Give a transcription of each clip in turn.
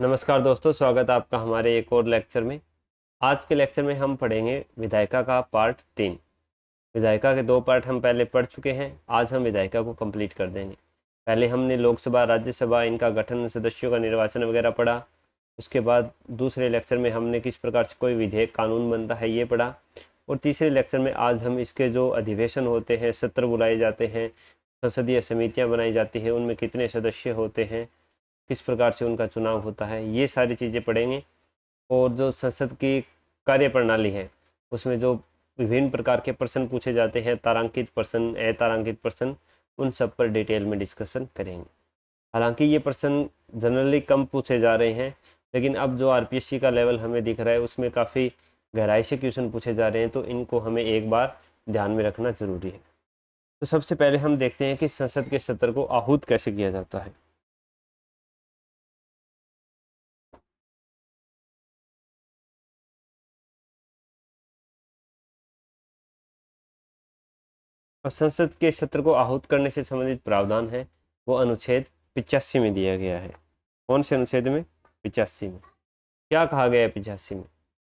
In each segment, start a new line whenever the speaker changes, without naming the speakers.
नमस्कार दोस्तों, स्वागत है आपका हमारे एक और लेक्चर में। आज के लेक्चर में हम पढ़ेंगे विधायिका का पार्ट 3। विधायिका के 2 पार्ट हम पहले पढ़ चुके हैं। आज हम विधायिका को कंप्लीट कर देंगे। पहले हमने लोकसभा, राज्यसभा, इनका गठन, सदस्यों का निर्वाचन वगैरह पढ़ा। उसके बाद दूसरे लेक्चर में हमने किस प्रकार से कोई विधेयक कानून बनता है ये पढ़ा। और तीसरे लेक्चर में आज हम इसके जो अधिवेशन होते हैं, सत्र बुलाए जाते हैं, संसदीय समितियाँ बनाई जाती हैं, उनमें कितने सदस्य होते हैं, किस प्रकार से उनका चुनाव होता है, ये सारी चीज़ें पढ़ेंगे। और जो संसद की कार्यप्रणाली है उसमें जो विभिन्न प्रकार के प्रश्न पूछे जाते हैं, तारांकित प्रश्न, अतारांकित प्रश्न, उन सब पर डिटेल में डिस्कशन करेंगे। हालांकि ये प्रश्न जनरली कम पूछे जा रहे हैं, लेकिन अब जो आरपीएससी का लेवल हमें दिख रहा है उसमें काफ़ी गहराई से क्वेश्चन पूछे जा रहे हैं, तो इनको हमें एक बार ध्यान में रखना जरूरी है। तो सबसे पहले हम देखते हैं कि संसद के सत्र को आहूत कैसे किया जाता है। अब संसद के सत्र को आहूत करने से संबंधित प्रावधान है वो अनुच्छेद 85 में दिया गया है। कौन से अनुच्छेद में? 85 में। क्या कहा गया है 85 में?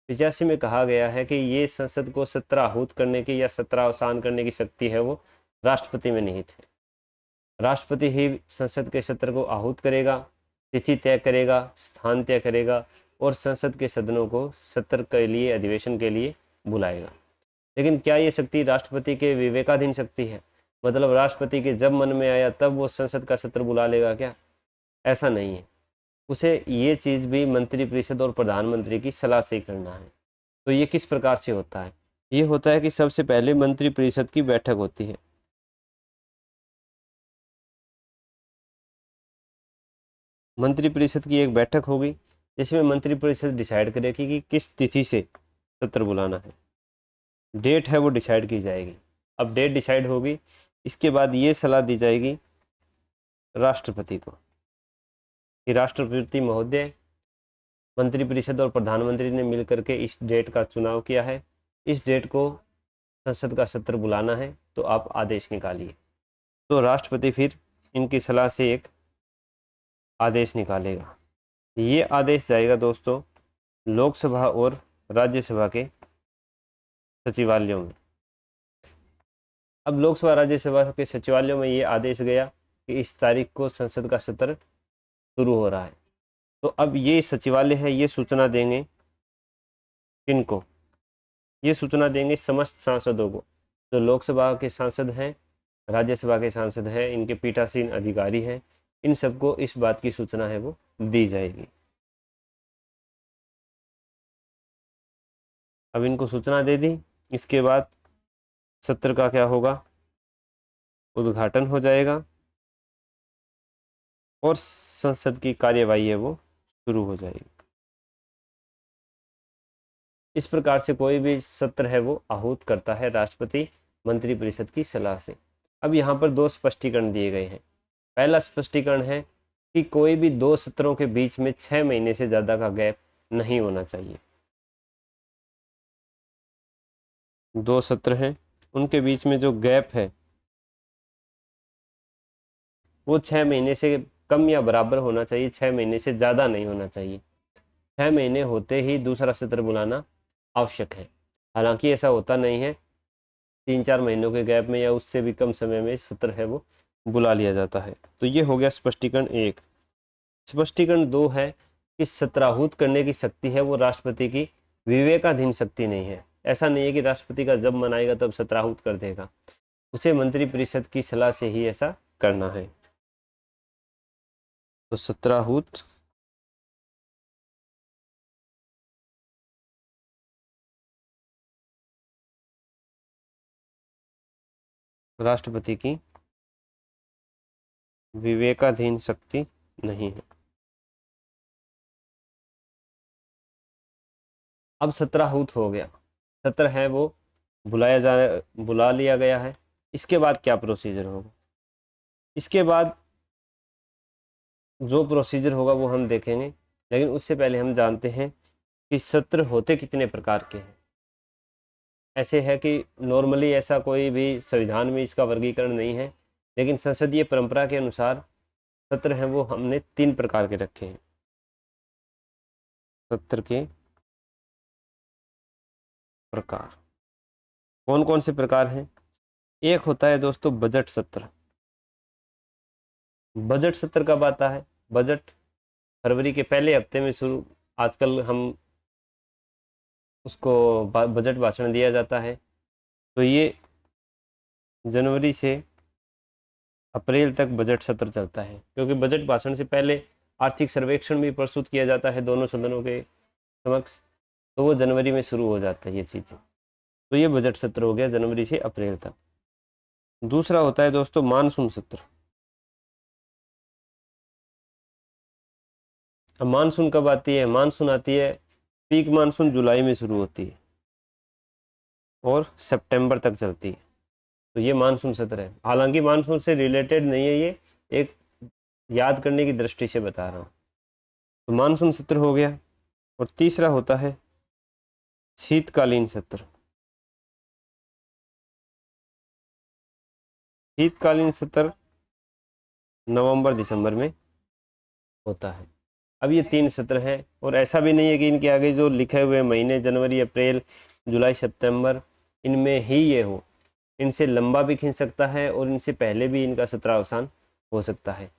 85 में कहा गया है कि ये संसद को सत्र आहूत करने की या सत्र अवसान करने की शक्ति है वो राष्ट्रपति में निहित है। राष्ट्रपति ही संसद के सत्र को आहूत करेगा, तिथि तय करेगा, स्थान तय करेगा और संसद के सदनों को सत्र के लिए, अधिवेशन के लिए बुलाएगा। लेकिन क्या ये शक्ति राष्ट्रपति के विवेकाधीन शक्ति है? मतलब राष्ट्रपति के जब मन में आया तब वो संसद का सत्र बुला लेगा क्या? ऐसा नहीं है। उसे ये चीज़ भी मंत्रिपरिषद और प्रधानमंत्री की सलाह से ही करना है। तो ये किस प्रकार से होता है? ये होता है कि सबसे पहले मंत्रिपरिषद की बैठक होती है। मंत्रिपरिषद की एक बैठक होगी जिसमें मंत्रिपरिषद डिसाइड करेगी कि किस तिथि से सत्र बुलाना है। डेट है वो डिसाइड की जाएगी। अब डेट डिसाइड होगी, इसके बाद ये सलाह दी जाएगी राष्ट्रपति को कि राष्ट्रपति महोदय, मंत्रिपरिषद और प्रधानमंत्री ने मिलकर के इस डेट का चुनाव किया है, इस डेट को संसद का सत्र बुलाना है, तो आप आदेश निकालिए। तो राष्ट्रपति फिर इनकी सलाह से एक आदेश निकालेगा। ये आदेश जाएगा दोस्तों लोकसभा और राज्यसभा के सचिवालयों में। अब लोकसभा राज्यसभा के सचिवालयों में ये आदेश गया कि इस तारीख को संसद का सत्र शुरू हो रहा है। तो अब ये सचिवालय है, ये सूचना देंगे किनको? ये सूचना देंगे समस्त सांसदों को। जो लोकसभा के सांसद हैं, राज्यसभा के सांसद हैं, इनके पीठासीन अधिकारी हैं, इन सबको इस बात की सूचना है वो दी जाएगी। अब इनको सूचना दे दी, इसके बाद सत्र का क्या होगा? उद्घाटन हो जाएगा और संसद की कार्यवाही है वो शुरू हो जाएगी। इस प्रकार से कोई भी सत्र है वो आहूत करता है राष्ट्रपति मंत्रिपरिषद की सलाह से। अब यहाँ पर 2 स्पष्टीकरण दिए गए हैं। पहला स्पष्टीकरण है कि कोई भी 2 सत्रों के बीच में 6 महीने से ज़्यादा का गैप नहीं होना चाहिए। 2 सत्र हैं, उनके बीच में जो गैप है वो 6 महीने से कम या बराबर होना चाहिए, 6 महीने से ज़्यादा नहीं होना चाहिए। 6 महीने होते ही दूसरा सत्र बुलाना आवश्यक है। हालांकि ऐसा होता नहीं है, 3-4 महीनों के गैप में या उससे भी कम समय में सत्र है वो बुला लिया जाता है। तो ये हो गया स्पष्टीकरण 1। स्पष्टीकरण 2 है कि सत्राहूत करने की शक्ति है वो राष्ट्रपति की विवेकाधीन शक्ति नहीं है। ऐसा नहीं है कि राष्ट्रपति का जब मन आएगा तब सत्राहूत कर देगा, उसे मंत्रिपरिषद की सलाह से ही ऐसा करना है। तो सत्राहूत राष्ट्रपति की विवेकाधीन शक्ति नहीं है। अब सत्राहूत हो गया, सत्र है वो बुला लिया गया है। इसके बाद क्या प्रोसीजर होगा? इसके बाद जो प्रोसीजर होगा वो हम देखेंगे, लेकिन उससे पहले हम जानते हैं कि सत्र होते कितने प्रकार के हैं। ऐसे है कि नॉर्मली ऐसा कोई भी संविधान में इसका वर्गीकरण नहीं है, लेकिन संसदीय परंपरा के अनुसार सत्र हैं वो हमने 3 प्रकार के रखे हैं। सत्र के प्रकार कौन कौन से प्रकार हैं? एक होता है दोस्तों बजट सत्र। बजट सत्र कब आता है? बजट फरवरी के पहले हफ्ते में शुरू, आजकल हम उसको बजट भाषण दिया जाता है। तो ये जनवरी से अप्रैल तक बजट सत्र चलता है, क्योंकि बजट भाषण से पहले आर्थिक सर्वेक्षण भी प्रस्तुत किया जाता है दोनों सदनों के समक्ष, तो वो जनवरी में शुरू हो जाता है ये चीज़ें। तो ये बजट सत्र हो गया जनवरी से अप्रैल तक। दूसरा होता है दोस्तों मानसून सत्र। अब मानसून कब आती है? मानसून आती है, पीक मानसून जुलाई में शुरू होती है और सितंबर तक चलती है। तो ये मानसून सत्र है। हालांकि मानसून से रिलेटेड नहीं है, ये एक याद करने की दृष्टि से बता रहा हूँ। तो मानसून सत्र हो गया। और तीसरा होता है शीतकालीन सत्र। शीतकालीन सत्र नवंबर दिसंबर में होता है। अब ये 3 सत्र हैं, और ऐसा भी नहीं है कि इनके आगे जो लिखे हुए महीने जनवरी अप्रैल जुलाई सितंबर इनमें ही ये हो। इनसे लंबा भी खींच सकता है और इनसे पहले भी इनका सत्रावसान हो सकता है।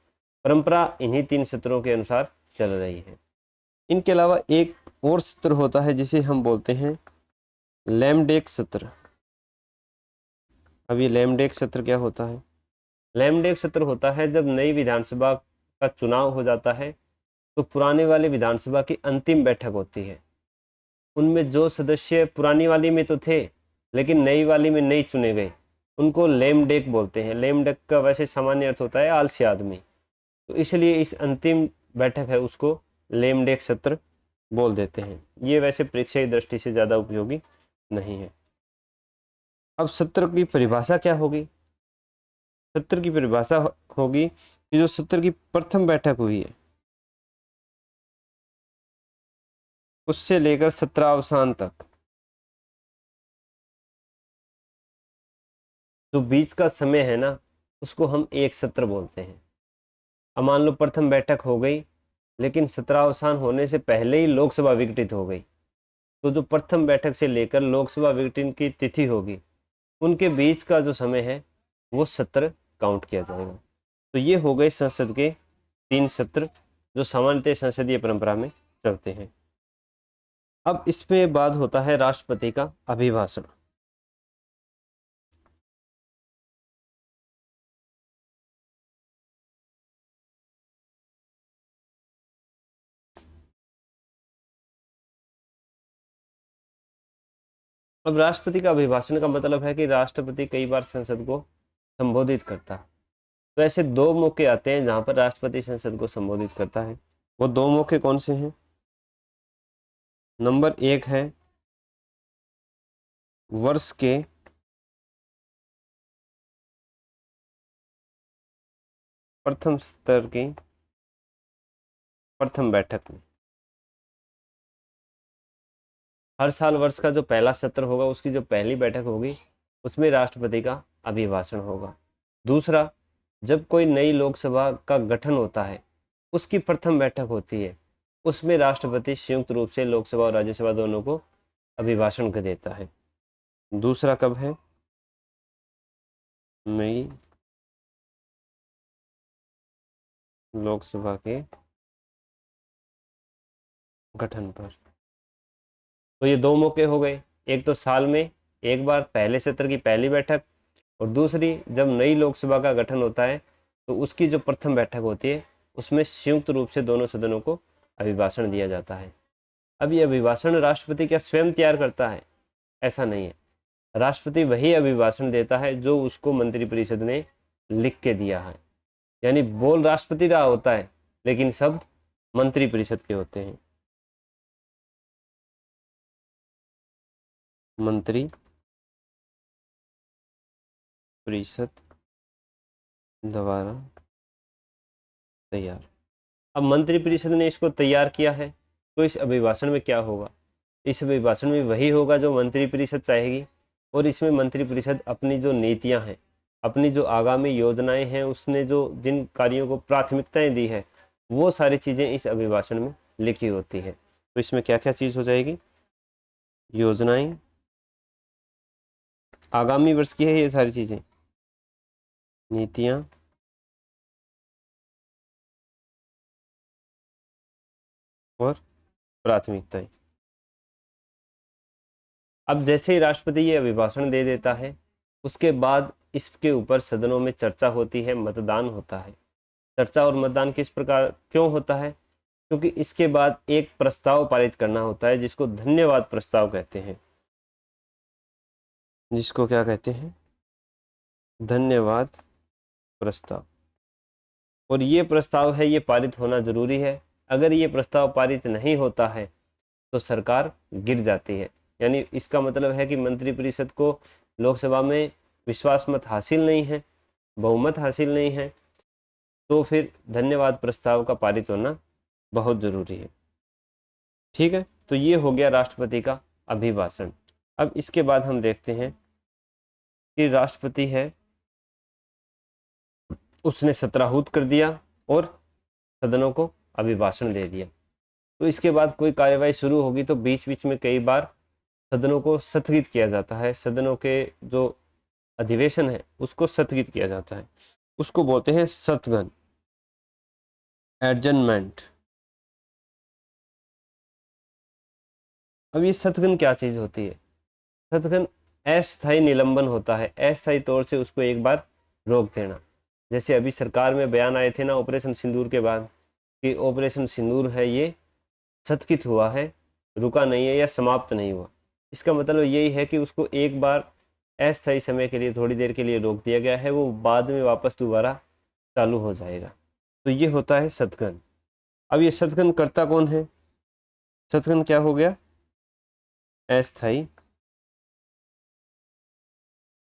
परंपरा इन्हीं 3 सत्रों के अनुसार चल रही है। इनके अलावा एक और सत्र होता है जिसे हम बोलते हैं लैमडेक सत्र। अब ये लैमडेक सत्र क्या होता है? लैमडेक सत्र होता है जब नई विधानसभा का चुनाव हो जाता है, तो पुराने वाले विधानसभा की अंतिम बैठक होती है। उनमें जो सदस्य पुरानी वाली में तो थे लेकिन नई वाली में नहीं चुने गए, उनको लेमडेक बोलते हैं। लेमडेक का वैसे सामान्य अर्थ होता है आलसी आदमी, तो इसलिए इस अंतिम बैठक है उसको लेमडेक सत्र बोल देते हैं। ये वैसे परीक्षा की दृष्टि से ज़्यादा उपयोगी नहीं है। अब सत्र की परिभाषा क्या होगी? सत्र की परिभाषा होगी कि जो सत्र की प्रथम बैठक हुई है उससे लेकर सत्रावसान तक जो बीच का समय है ना, उसको हम एक सत्र बोलते हैं। अब मान लो प्रथम बैठक हो गई, लेकिन सत्रावसान होने से पहले ही लोकसभा विघटित हो गई, तो जो प्रथम बैठक से लेकर लोकसभा विघटन की तिथि होगी उनके बीच का जो समय है वो सत्र काउंट किया जाएगा। तो ये हो गए संसद के 3 सत्र जो सामान्यतः संसदीय परंपरा में चलते हैं। अब इस पे बाद होता है राष्ट्रपति का अभिभाषण। अब राष्ट्रपति का अभिभाषण का मतलब है कि राष्ट्रपति कई बार संसद को संबोधित करता है। तो ऐसे 2 मौके आते हैं जहां पर राष्ट्रपति संसद को संबोधित करता है। वो 2 मौके कौन से हैं? नंबर 1 है वर्ष के प्रथम स्तर की प्रथम बैठक में। हर साल वर्ष का जो पहला सत्र होगा उसकी जो पहली बैठक होगी उसमें राष्ट्रपति का अभिभाषण होगा। दूसरा, जब कोई नई लोकसभा का गठन होता है उसकी प्रथम बैठक होती है, उसमें राष्ट्रपति संयुक्त रूप से लोकसभा और राज्यसभा दोनों को अभिभाषण कर देता है। दूसरा कब है? नई लोकसभा के गठन पर। तो ये 2 मौके हो गए, एक तो साल में एक बार पहले सत्र की पहली बैठक, और दूसरी जब नई लोकसभा का गठन होता है तो उसकी जो प्रथम बैठक होती है उसमें संयुक्त रूप से दोनों सदनों को अभिभाषण दिया जाता है। अब ये अभिभाषण राष्ट्रपति क्या स्वयं तैयार करता है? ऐसा नहीं है। राष्ट्रपति वही अभिभाषण देता है जो उसको मंत्रिपरिषद ने लिख के दिया है। यानी बोल राष्ट्रपति रहा होता है लेकिन शब्द मंत्रिपरिषद के होते हैं। मंत्री परिषद द्वारा तैयार। अब मंत्रिपरिषद ने इसको तैयार किया है तो इस अभिभाषण में क्या होगा? इस अभिभाषण में वही होगा जो मंत्रिपरिषद चाहेगी, और इसमें मंत्रिपरिषद अपनी जो नीतियां हैं, अपनी जो आगामी योजनाएं हैं, उसने जो जिन कार्यों को प्राथमिकताएं दी है वो सारी चीज़ें इस अभिभाषण में लिखी होती है। तो इसमें क्या क्या चीज हो जाएगी, योजनाएं, आगामी वर्ष की है ये सारी चीजें, नीतियां और प्राथमिकताएं। अब जैसे ही राष्ट्रपति ये अभिभाषण दे देता है, उसके बाद इसके ऊपर सदनों में चर्चा होती है, मतदान होता है। चर्चा और मतदान किस प्रकार क्यों होता है, क्योंकि इसके बाद एक प्रस्ताव पारित करना होता है जिसको धन्यवाद प्रस्ताव कहते हैं, जिसको क्या कहते हैं, धन्यवाद प्रस्ताव। और ये प्रस्ताव है, ये पारित होना जरूरी है। अगर ये प्रस्ताव पारित नहीं होता है तो सरकार गिर जाती है। यानी इसका मतलब है कि मंत्रिपरिषद को लोकसभा में विश्वास मत हासिल नहीं है, बहुमत हासिल नहीं है, तो फिर धन्यवाद प्रस्ताव का पारित होना बहुत जरूरी है। ठीक है, तो ये हो गया राष्ट्रपति का अभिभाषण। अब इसके बाद हम देखते हैं कि राष्ट्रपति है, उसने सत्राहूत कर दिया और सदनों को अभिभाषण दे दिया। तो इसके बाद कोई कार्यवाही शुरू होगी तो बीच बीच में कई बार सदनों को स्थगित किया जाता है। सदनों के जो अधिवेशन है उसको स्थगित किया जाता है, उसको बोलते हैं सत्गन, एडजर्नमेंट। अब ये सत्गन क्या चीज होती है, सत्गन अस्थायी निलंबन होता है, अस्थायी तौर से उसको एक बार रोक देना। जैसे अभी सरकार में बयान आए थे ना ऑपरेशन सिंदूर के बाद, कि ऑपरेशन सिंदूर है ये स्थगित हुआ है, रुका नहीं है या समाप्त नहीं हुआ। इसका मतलब यही है कि उसको एक बार अस्थायी समय के लिए, थोड़ी देर के लिए रोक दिया गया है, वो बाद में वापस दोबारा चालू हो जाएगा। तो ये होता है सत्गन। अब ये सत्गन करता कौन है, सत्गन क्या हो गया, अस्थायी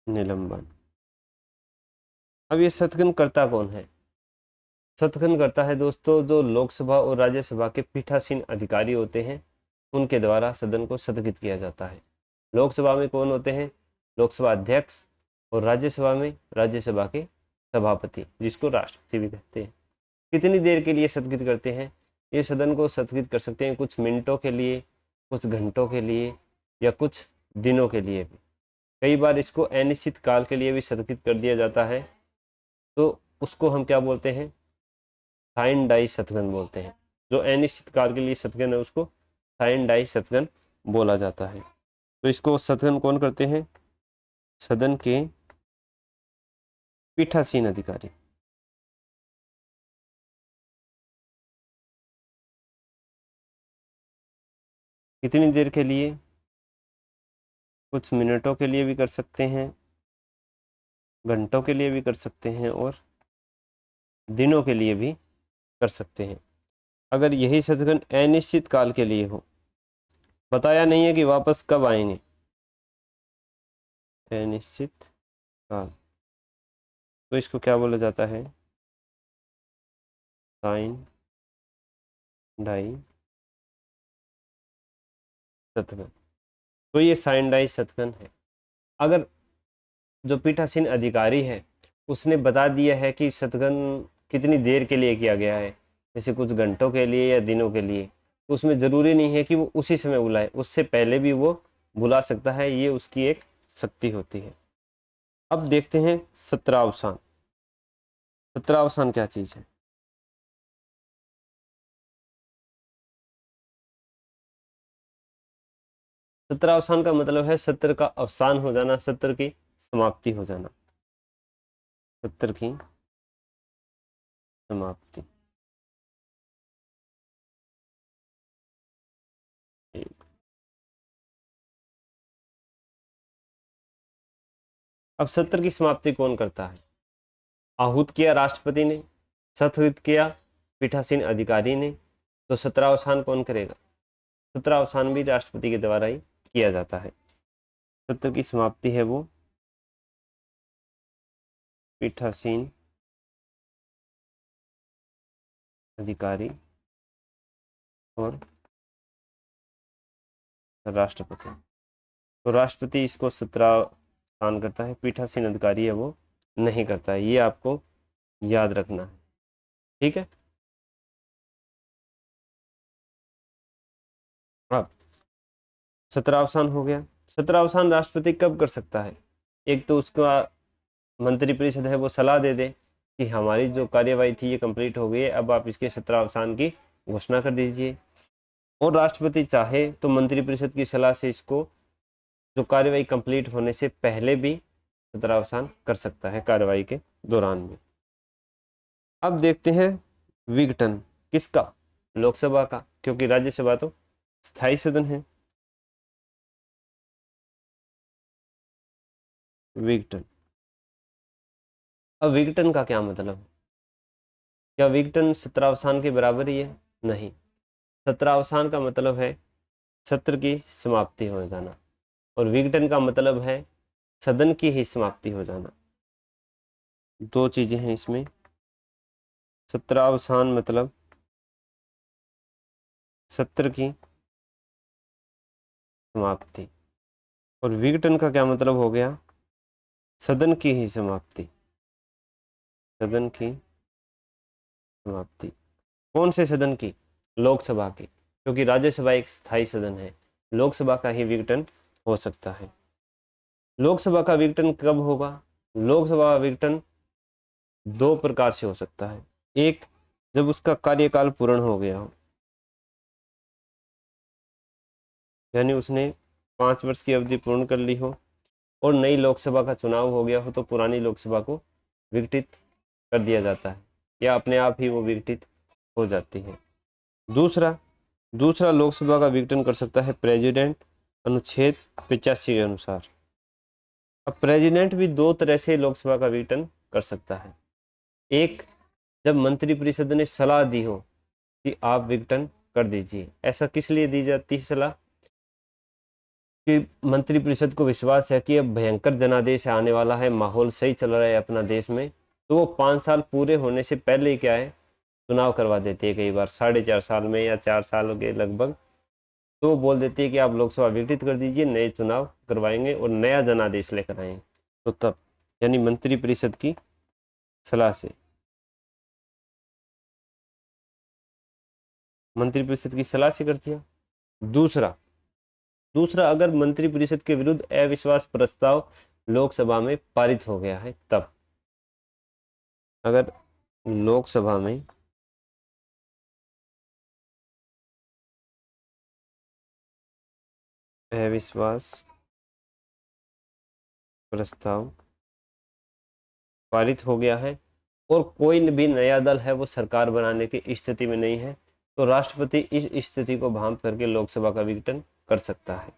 निलंबन। अब ये सत्गन करता कौन है, सत्गन करता है दोस्तों जो लोकसभा और राज्यसभा के पीठासीन अधिकारी होते हैं, उनके द्वारा सदन को स्थगित किया जाता है। लोकसभा में कौन होते हैं, लोकसभा अध्यक्ष, और राज्यसभा में राज्यसभा के सभापति, जिसको राष्ट्रपति भी कहते हैं। कितनी देर के लिए स्थगित करते हैं, ये सदन को स्थगित कर सकते हैं कुछ मिनटों के लिए, कुछ घंटों के लिए, या कुछ दिनों के लिए भी। कई बार इसको अनिश्चित काल के लिए भी स्थगित कर दिया जाता है, तो उसको हम क्या बोलते हैं, साइन डाई सत्गन बोलते हैं। जो अनिश्चित काल के लिए सत्गन है उसको साइन डाई सत्गन बोला जाता है। तो इसको सत्गन कौन करते हैं, सदन के पीठासीन अधिकारी। कितनी देर के लिए, कुछ मिनटों के लिए भी कर सकते हैं, घंटों के लिए भी कर सकते हैं, और दिनों के लिए भी कर सकते हैं। अगर यही सदगन अनिश्चित काल के लिए हो, बताया नहीं है कि वापस कब आएंगे, अनिश्चित काल, तो इसको क्या बोला जाता है, साइन डाई सतगन। तो ये साइन डाई सतगन है। अगर जो पीठासीन अधिकारी है उसने बता दिया है कि सतगन कितनी देर के लिए किया गया है, जैसे कुछ घंटों के लिए या दिनों के लिए, तो उसमें ज़रूरी नहीं है कि वो उसी समय बुलाए, उससे पहले भी वो बुला सकता है। ये उसकी एक शक्ति होती है। अब देखते हैं सत्रावसान। सत्रावसान क्या चीज़ है, सत्रावसान का मतलब है सत्र का अवसान हो जाना, सत्र की समाप्ति हो जाना, सत्र की समाप्ति। अब सत्र की समाप्ति कौन करता है, आहूत किया राष्ट्रपति ने, सत्कृत किया पीठासीन अधिकारी ने, तो सत्रावसान कौन करेगा, सत्रावसान भी राष्ट्रपति के द्वारा ही किया जाता है। सत्र की समाप्ति है वो पीठासीन अधिकारी और राष्ट्रपति। तो राष्ट्रपति इसको सत्रावसान करता है, पीठासीन अधिकारी है वो नहीं करता है। ये आपको याद रखना है, ठीक है। सत्रावसान हो गया। सत्रावसान राष्ट्रपति कब कर सकता है? एक तो उसका मंत्रिपरिषद है वो सलाह दे दे कि हमारी जो कार्यवाही थी ये कंप्लीट हो गई है, अब आप इसके सत्रावसान की घोषणा कर दीजिए। और राष्ट्रपति चाहे तो मंत्रिपरिषद की सलाह से इसको जो कार्यवाही कंप्लीट होने से पहले भी सत्रावसान कर सकता है कार्यवाही के दौरान में। अब देखते हैं विघटन किसका? लोकसभा का, क्योंकि राज्यसभा तो स्थायी सदन है। विघटन, अब विघटन का क्या मतलब है? क्या विघटन सत्रावसान के बराबर ही है? नहीं, सत्रावसान का मतलब है सत्र की समाप्ति हो जाना, और विघटन का मतलब है सदन की ही समाप्ति हो जाना। दो चीजें हैं इसमें। सत्रावसान मतलब सत्र की समाप्ति, और विघटन का क्या मतलब हो गया? सदन की ही समाप्ति। सदन की समाप्ति कौन से सदन की? लोकसभा की, क्योंकि राज्यसभा एक स्थायी सदन है। लोकसभा का ही विघटन हो सकता है। लोकसभा का विघटन कब होगा? लोकसभा का विघटन दो प्रकार से हो सकता है। एक, जब उसका कार्यकाल पूर्ण हो गया हो, यानी उसने 5 वर्ष की अवधि पूर्ण कर ली हो और नई लोकसभा का चुनाव हो गया हो, तो पुरानी लोकसभा को विघटित कर दिया जाता है या अपने आप ही वो विघटित हो जाती है। दूसरा दूसरा लोकसभा का विघटन कर सकता है प्रेसिडेंट, अनुच्छेद 85 के अनुसार। अब प्रेसिडेंट भी दो तरह से लोकसभा का विघटन कर सकता है। एक, जब मंत्रिपरिषद ने सलाह दी हो कि आप विघटन कर दीजिए। ऐसा किस लिए दी जाती है सलाह? कि मंत्रिपरिषद को विश्वास है कि अब भयंकर जनादेश आने वाला है, माहौल सही चल रहा है अपना देश में, तो वो 5 साल पूरे होने से पहले ही क्या है, चुनाव करवा देती है। कई बार 4.5 साल में या 4 साल के लगभग, तो वो बोल देती है कि आप लोकसभा विघटित कर दीजिए, नए चुनाव करवाएंगे और नया जनादेश लेकर आएंगे। तो तब यानी मंत्रिपरिषद की सलाह से, मंत्रिपरिषद की सलाह से कर दिया। दूसरा दूसरा अगर मंत्रिपरिषद के विरुद्ध अविश्वास प्रस्ताव लोकसभा में पारित हो गया है, तब अगर लोकसभा में अविश्वास प्रस्ताव पारित हो गया है और कोई भी नया दल है वो सरकार बनाने की स्थिति में नहीं है, तो राष्ट्रपति इस स्थिति को भांप करके लोकसभा का विघटन कर सकता है।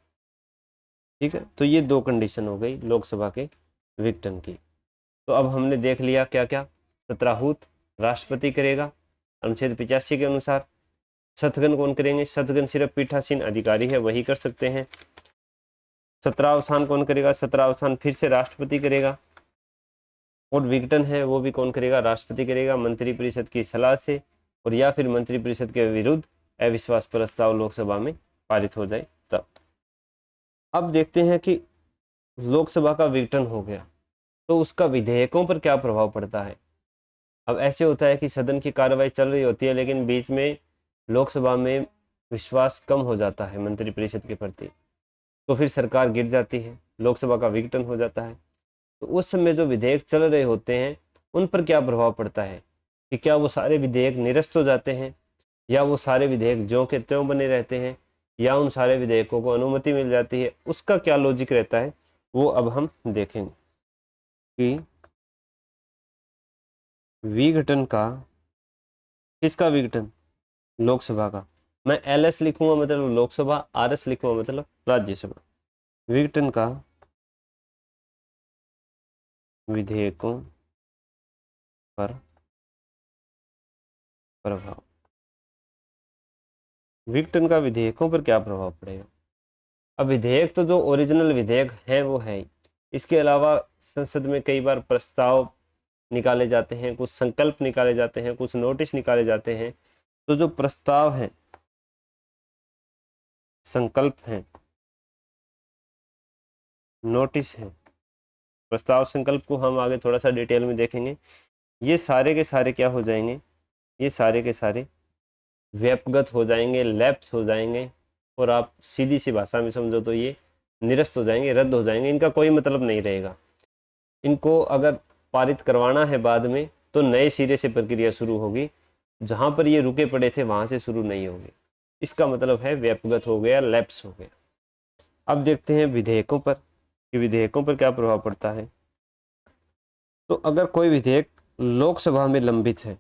ठीक है, तो ये दो कंडीशन हो गई लोकसभा के विघटन की। तो अब हमने देख लिया क्या क्या। सत्राहूत राष्ट्रपति करेगा अनुच्छेद 85 के अनुसार। सदगण कौन करेंगे? सदगण सिर्फ पीठासीन अधिकारी है, वही कर सकते हैं। सत्रावसान कौन करेगा? सत्रावसान फिर से राष्ट्रपति करेगा। और विघटन है वो भी कौन करेगा? राष्ट्रपति करेगा, मंत्रिपरिषद की सलाह से, और या फिर मंत्रिपरिषद के विरुद्ध अविश्वास प्रस्ताव लोकसभा में पारित हो जाए तब। अब देखते हैं कि लोकसभा का विघटन हो गया तो उसका विधेयकों पर क्या प्रभाव पड़ता है। अब ऐसे होता है कि सदन की कार्रवाई चल रही होती है, लेकिन बीच में लोकसभा में विश्वास कम हो जाता है मंत्रिपरिषद के प्रति, तो फिर सरकार गिर जाती है, लोकसभा का विघटन हो जाता है। तो उस समय जो विधेयक चल रहे होते हैं उन पर क्या प्रभाव पड़ता है, कि क्या वो सारे विधेयक निरस्त हो जाते हैं, या वो सारे विधेयक ज्यों के त्यों बने रहते हैं, या उन सारे विधेयकों को अनुमति मिल जाती है। उसका क्या लॉजिक रहता है वो अब हम देखेंगे कि विघटन का, किसका विघटन? लोकसभा का। मैं LS लिखूंगा मतलब लोकसभा, RS लिखूंगा मतलब राज्यसभा। विघटन का विधेयकों पर प्रभाव। विघटन का विधेयकों पर क्या प्रभाव पड़ेगा? अब विधेयक तो जो ओरिजिनल विधेयक है वो है ही। इसके अलावा संसद में कई बार प्रस्ताव निकाले जाते हैं, कुछ संकल्प निकाले जाते हैं, कुछ नोटिस निकाले जाते हैं। तो जो प्रस्ताव है, संकल्प है, नोटिस है, प्रस्ताव संकल्प को हम आगे थोड़ा सा डिटेल में देखेंगे। ये सारे के सारे क्या हो जाएंगे? ये सारे के सारे व्यपगत हो जाएंगे, लैप्स हो जाएंगे, और आप सीधी सी भाषा में समझो तो ये निरस्त हो जाएंगे, रद्द हो जाएंगे, इनका कोई मतलब नहीं रहेगा। इनको अगर पारित करवाना है बाद में तो नए सिरे से प्रक्रिया शुरू होगी, जहां पर ये रुके पड़े थे वहां से शुरू नहीं होगी। इसका मतलब है व्यापकगत हो गया, लैप्स हो गया। अब देखते हैं विधेयकों पर कि विधेयकों पर क्या प्रभाव पड़ता है। तो अगर कोई विधेयक लोकसभा में लंबित है,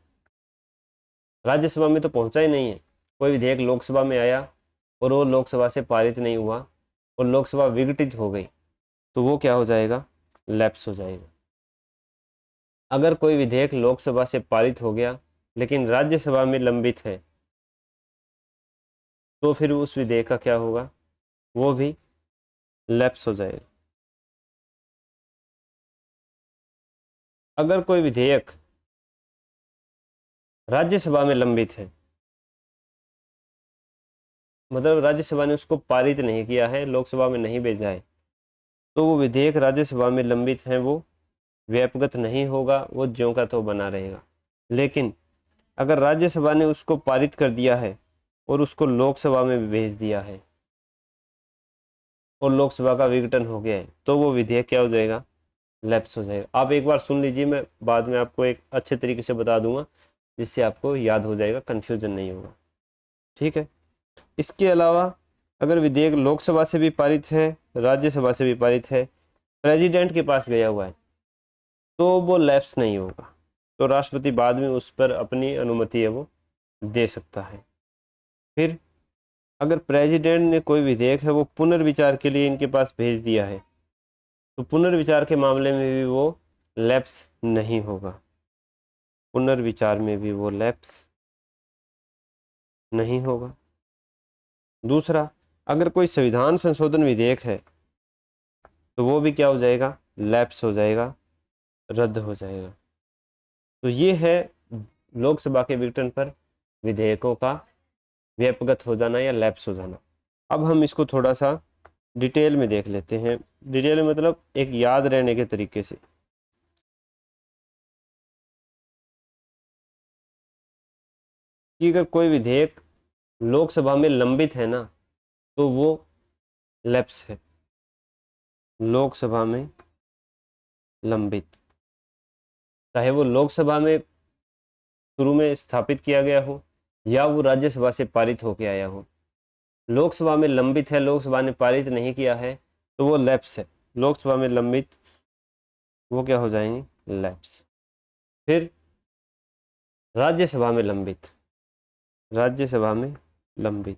राज्यसभा में तो पहुंचा ही नहीं है, कोई विधेयक लोकसभा में आया और वो लोकसभा से पारित नहीं हुआ और लोकसभा विघटित हो गई, तो वो क्या हो जाएगा, लैप्स हो जाएगा। अगर कोई विधेयक लोकसभा से पारित हो गया लेकिन राज्यसभा में लंबित है, तो फिर उस विधेयक का क्या होगा, वो भी लैप्स हो जाएगा। अगर कोई विधेयक राज्यसभा में लंबित है, मतलब राज्यसभा ने उसको पारित नहीं किया है, लोकसभा में नहीं भेजा है, तो वो विधेयक राज्यसभा में लंबित है, वो व्यापकगत नहीं होगा, वो ज्यों का त्यों बना रहेगा। लेकिन अगर राज्यसभा ने उसको पारित कर दिया है और उसको लोकसभा में भी भेज दिया है और लोकसभा का विघटन हो गया है, तो वो विधेयक क्या हो जाएगा, लैप्स हो जाएगा। आप एक बार सुन लीजिए, मैं बाद में आपको एक अच्छे तरीके से बता दूंगा जिससे आपको याद हो जाएगा, कन्फ्यूजन नहीं होगा। ठीक है। इसके अलावा अगर विधेयक लोकसभा से भी पारित है, राज्यसभा से भी पारित है, प्रेसिडेंट के पास गया हुआ है, तो वो लैप्स नहीं होगा, तो राष्ट्रपति बाद में उस पर अपनी अनुमति है वो दे सकता है। फिर अगर प्रेसिडेंट ने कोई विधेयक है वो पुनर्विचार के लिए इनके पास भेज दिया है, तो पुनर्विचार के मामले में भी वो लैप्स नहीं होगा, पुनर्विचार में भी वो लैप्स नहीं होगा। दूसरा, अगर कोई संविधान संशोधन विधेयक है तो वो भी क्या हो जाएगा, लैप्स हो जाएगा, रद्द हो जाएगा। तो ये है लोकसभा के विघटन पर विधेयकों का व्यापकगत हो जाना या लैप्स हो जाना। अब हम इसको थोड़ा सा डिटेल में देख लेते हैं। डिटेल में मतलब एक याद रहने के तरीके से। कि अगर कोई विधेयक लोकसभा में लंबित है ना, तो वो लैप्स है, लोकसभा में लंबित, चाहे वो लोकसभा में शुरू में स्थापित किया गया हो या वो राज्यसभा से पारित होकर आया हो। लोकसभा में लंबित है, लोकसभा ने पारित नहीं किया है, तो वो लैप्स है, लोकसभा में लंबित, वो क्या हो जाएंगे, लैप्स। फिर राज्यसभा में लंबित, राज्यसभा में लंबित,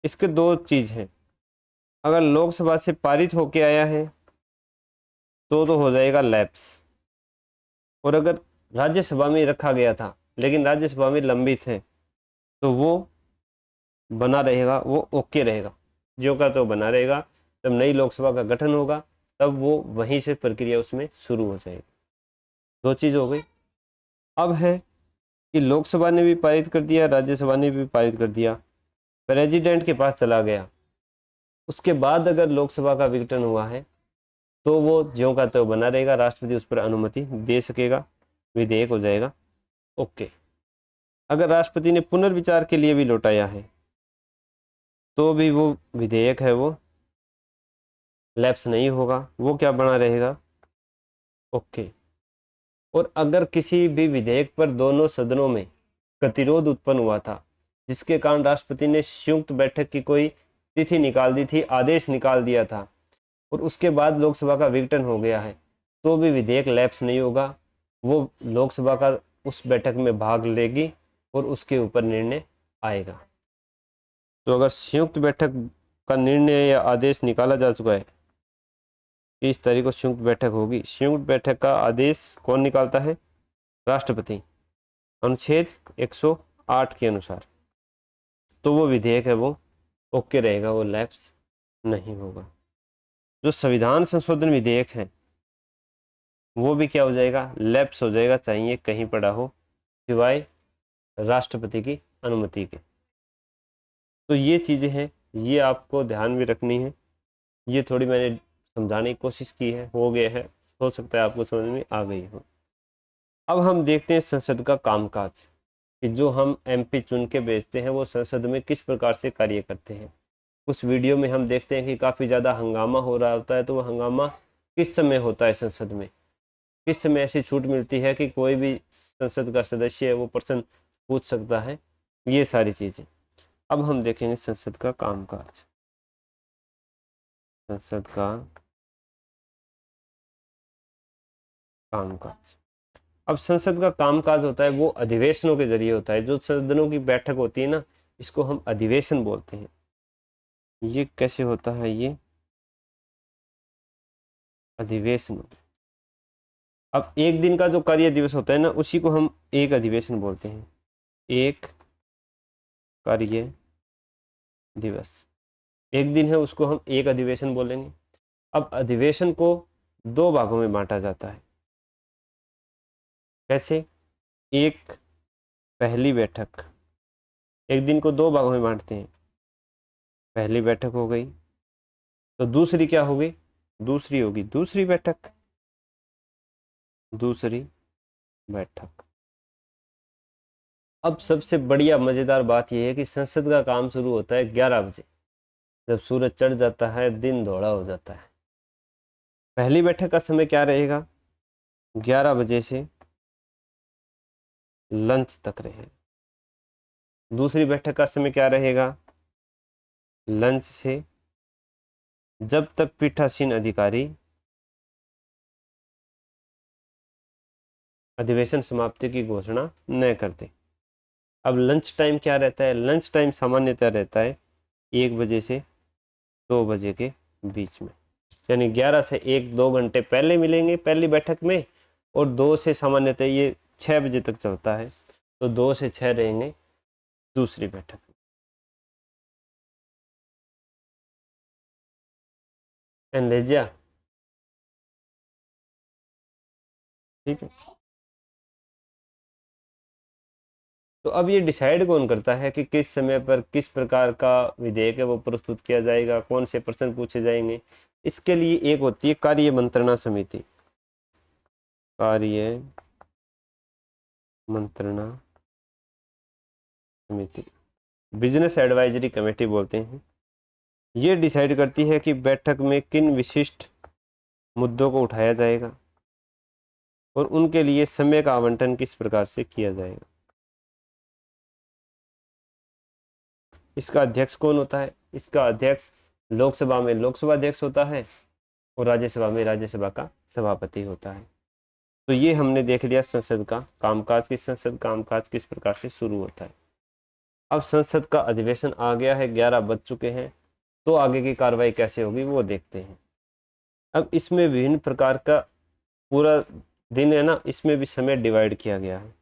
इसके दो चीज हैं। अगर लोकसभा से पारित होके आया है तो हो जाएगा लैप्स, और अगर राज्यसभा में रखा गया था लेकिन राज्यसभा में लंबित है तो वो बना रहेगा, वो ओके रहेगा, जो का तो बना रहेगा। जब नई लोकसभा का गठन होगा तब वो वहीं से प्रक्रिया उसमें शुरू हो जाएगी। दो चीज हो गई। अब है कि लोकसभा ने भी पारित कर दिया, राज्यसभा ने भी पारित कर दिया, प्रेसिडेंट के पास चला गया, उसके बाद अगर लोकसभा का विघटन हुआ है तो वो ज्यों का त्यों बना रहेगा, राष्ट्रपति उस पर अनुमति दे सकेगा, विधेयक हो जाएगा ओके। अगर राष्ट्रपति ने पुनर्विचार के लिए भी लौटाया है तो भी वो विधेयक है वो लैप्स नहीं होगा, वो क्या बना रहेगा, ओके। और अगर किसी भी विधेयक पर दोनों सदनों में गतिरोध उत्पन्न हुआ था, जिसके कारण राष्ट्रपति ने संयुक्त बैठक की कोई तिथि निकाल दी थी, आदेश निकाल दिया था, और उसके बाद लोकसभा का विघटन हो गया है, तो भी विधेयक लैप्स नहीं होगा, वो लोकसभा का उस बैठक में भाग लेगी और उसके ऊपर निर्णय आएगा। तो अगर संयुक्त बैठक का निर्णय या आदेश निकाला जा चुका है, इस तारीख को संयुक्त बैठक होगी, संयुक्त बैठक का आदेश कौन निकालता है, राष्ट्रपति, अनुच्छेद 108 के अनुसार, तो वो विधेयक है वो ओके रहेगा, वो लैप्स नहीं होगा। जो संविधान संशोधन विधेयक है वो भी क्या हो जाएगा, लैप्स हो जाएगा, चाहिए कहीं पड़ा हो, सिवाय राष्ट्रपति की अनुमति के। तो ये चीजें हैं, ये आपको ध्यान में रखनी है। ये थोड़ी मैंने समझाने की कोशिश की है, हो गया है, हो सकता है आपको समझ में आ गई हो। अब हम देखते हैं संसद का कामकाज। कि जो हम एमपी चुन के भेजते हैं वो संसद में किस प्रकार से कार्य करते हैं। कुछ वीडियो में हम देखते हैं कि काफ़ी ज़्यादा हंगामा हो रहा होता है, तो वो हंगामा किस समय होता है संसद में, किस समय ऐसी छूट मिलती है कि कोई भी संसद का सदस्य है वो प्रश्न पूछ सकता है, ये सारी चीज़ें। अब हम देखेंगे संसद का कामकाज। संसद का कामकाज। अब संसद का कामकाज होता है वो अधिवेशनों के जरिए होता है। जो सदनों की बैठक होती है ना, इसको हम अधिवेशन बोलते हैं। ये कैसे होता है? ये अधिवेशन। अब एक दिन का जो कार्य दिवस होता है ना, उसी को हम एक अधिवेशन बोलते हैं। एक कार्य दिवस, एक दिन है, उसको हम एक अधिवेशन बोलेंगे। अब अधिवेशन को दो भागों में बांटा जाता है। कैसे? एक पहली बैठक, एक दिन को दो भागों में बांटते हैं। पहली बैठक हो गई, तो दूसरी क्या होगी? दूसरी होगी दूसरी बैठक। दूसरी बैठक। अब सबसे बढ़िया मजेदार बात यह है कि संसद का काम शुरू होता है 11 बजे। जब सूरज चढ़ जाता है, दिन धौला हो जाता है। पहली बैठक का समय क्या रहेगा? 11 बजे से लंच तक रहेगा। दूसरी बैठक का समय क्या रहेगा? लंच से जब तक पीठासीन अधिकारी अधिवेशन समाप्ति की घोषणा न करते। अब लंच टाइम क्या रहता है? लंच टाइम सामान्यतः रहता है 1 बजे से 2 बजे के बीच में। यानी 11 से 1-2 घंटे पहले मिलेंगे पहली बैठक में, और 2 से सामान्यतः ये 6 बजे तक चलता है, तो 2 से 6 रहेंगे दूसरी बैठक में। एनलेजिया, ठीक है। तो अब ये डिसाइड कौन करता है कि किस समय पर किस प्रकार का विधेयक है वो प्रस्तुत किया जाएगा, कौन से प्रश्न पूछे जाएंगे? इसके लिए एक होती है कार्य मंत्रणा समिति। कार्य मंत्रणा समिति, बिजनेस एडवाइजरी कमेटी बोलते हैं। ये डिसाइड करती है कि बैठक में किन विशिष्ट मुद्दों को उठाया जाएगा और उनके लिए समय का आवंटन किस प्रकार से किया जाएगा। इसका अध्यक्ष कौन होता है? इसका अध्यक्ष लोकसभा में लोकसभा अध्यक्ष होता है, और राज्यसभा में राज्यसभा का सभापति होता है। तो ये हमने देख लिया संसद का कामकाज की संसद कामकाज किस प्रकार से शुरू होता है। अब संसद का अधिवेशन आ गया है, 11 बज चुके हैं, तो आगे की कार्रवाई कैसे होगी वो देखते हैं। अब इसमें विभिन्न प्रकार का पूरा दिन है ना, इसमें भी समय डिवाइड किया गया है,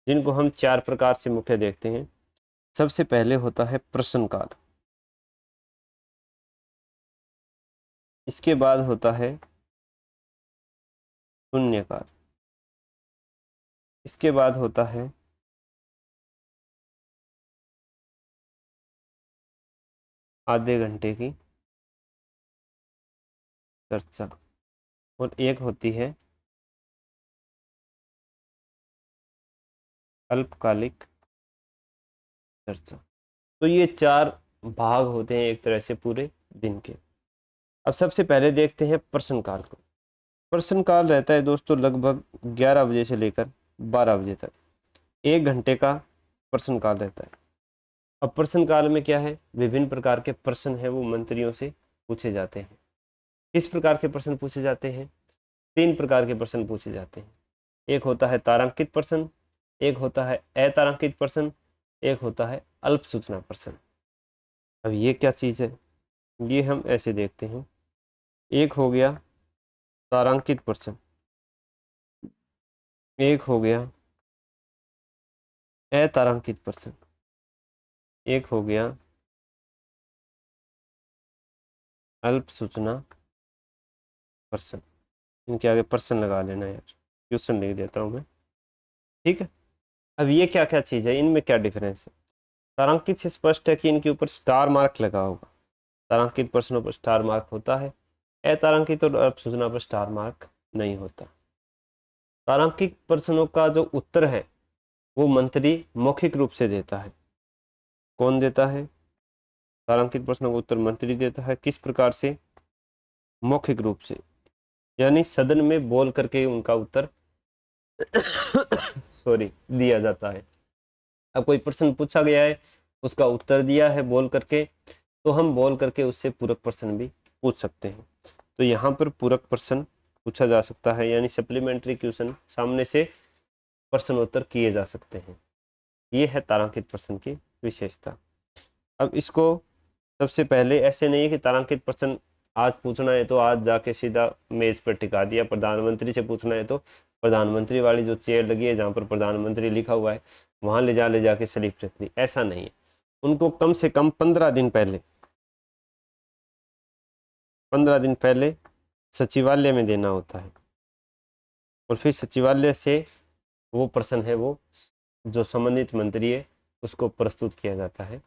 जिनको हम 4 प्रकार से मुख्य देखते हैं। सबसे पहले होता है प्रश्नकाल, इसके बाद होता है शून्यकाल, इसके बाद होता है आधे घंटे की चर्चा, और एक होती है अल्पकालिक चर्चा। तो ये 4 भाग होते हैं एक तरह से पूरे दिन के। अब सबसे पहले देखते हैं प्रश्नकाल को। प्रश्नकाल रहता है दोस्तों लगभग 11 बजे से लेकर 12 बजे तक, 1 घंटे का प्रश्नकाल रहता है। अब प्रश्नकाल में क्या है? विभिन्न प्रकार के प्रश्न है वो मंत्रियों से पूछे जाते हैं। किस प्रकार के प्रश्न पूछे जाते हैं? 3 प्रकार के प्रश्न पूछे जाते हैं। एक होता है तारांकित प्रश्न, एक होता है अतारांकित प्रश्न, एक होता है अल्प सूचना प्रश्न। अब ये क्या चीज़ है? ये हम ऐसे देखते हैं। एक हो गया तारांकित प्रश्न, एक हो गया अतारांकित प्रश्न, एक हो गया अल्प सूचना प्रश्न। इनके आगे प्रश्न लगा लेना यार, क्वेश्चन लिख देता हूँ मैं, ठीक है। अब ये क्या क्या चीज़ है, इनमें क्या डिफरेंस है? तारांकित से स्पष्ट है कि इनके ऊपर स्टार मार्क लगा होगा। तारांकित प्रश्नों पर स्टार मार्क होता है, अतारांकित और अल्प सूचना पर स्टार मार्क नहीं होता। तारांकित प्रश्नों का जो उत्तर है वो मंत्री मौखिक रूप से देता है। कौन देता है? तारांकित प्रश्नों का उत्तर मंत्री देता है। किस प्रकार से? मौखिक रूप से, यानी सदन में बोल करके उनका उत्तर सॉरी दिया जाता है। अब कोई प्रश्न पूछा गया है, उसका उत्तर दिया है बोल करके, तो हम बोल करके उससे पूरक प्रश्न भी पूछ सकते हैं। तो यहाँ पर पूरक प्रश्न पूछा जा सकता है, यानी सप्लीमेंट्री क्वेश्चन सामने से प्रश्नोत्तर किए जा सकते हैं। ये है तारांकित प्रश्न की विशेषता। अब इसको सबसे पहले ऐसे नहीं है कि तारांकित प्रश्न आज पूछना है तो आज जाके सीधा मेज पर टिका दिया, प्रधानमंत्री से पूछना है तो प्रधानमंत्री वाली जो चेयर लगी है जहाँ पर प्रधानमंत्री लिखा हुआ है वहां ले जाके स्लिप रख दी, ऐसा नहीं है। उनको कम से कम 15 दिन पहले 15 दिन पहले सचिवालय में देना होता है, और फिर सचिवालय से वो प्रश्न है वो जो संबंधित मंत्री है उसको प्रस्तुत किया जाता है।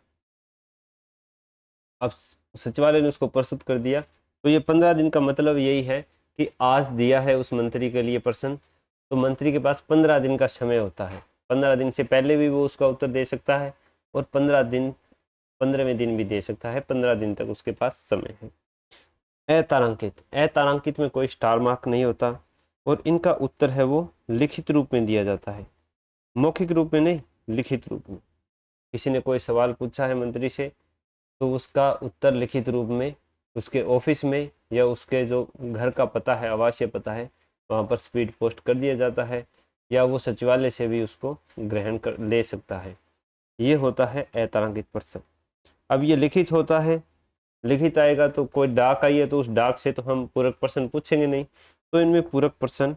अब सचिवालय ने उसको प्रस्तुत कर दिया, तो ये 15 दिन का मतलब यही है कि आज दिया है उस मंत्री के लिए प्रश्न, तो मंत्री के पास 15 दिन का समय होता है। 15 दिन से पहले भी वो उसका उत्तर दे सकता है और 15वें दिन भी दे सकता है। 15 दिन तक उसके पास समय है। अतारांकित में कोई स्टार मार्क नहीं होता, और इनका उत्तर है वो लिखित रूप में दिया जाता है, मौखिक रूप में नहीं, लिखित रूप में। किसी ने कोई सवाल पूछा है मंत्री से तो उसका उत्तर लिखित रूप में उसके ऑफिस में या उसके जो घर का पता है, आवासीय पता है, वहाँ पर स्पीड पोस्ट कर दिया जाता है, या वो सचिवालय से भी उसको ग्रहण कर ले सकता है। ये होता है अतारांकित प्रश्न। अब ये लिखित होता है, लिखित आएगा तो कोई डाक आई है तो उस डाक से तो हम पूरक प्रश्न पूछेंगे नहीं, तो इनमें पूरक प्रश्न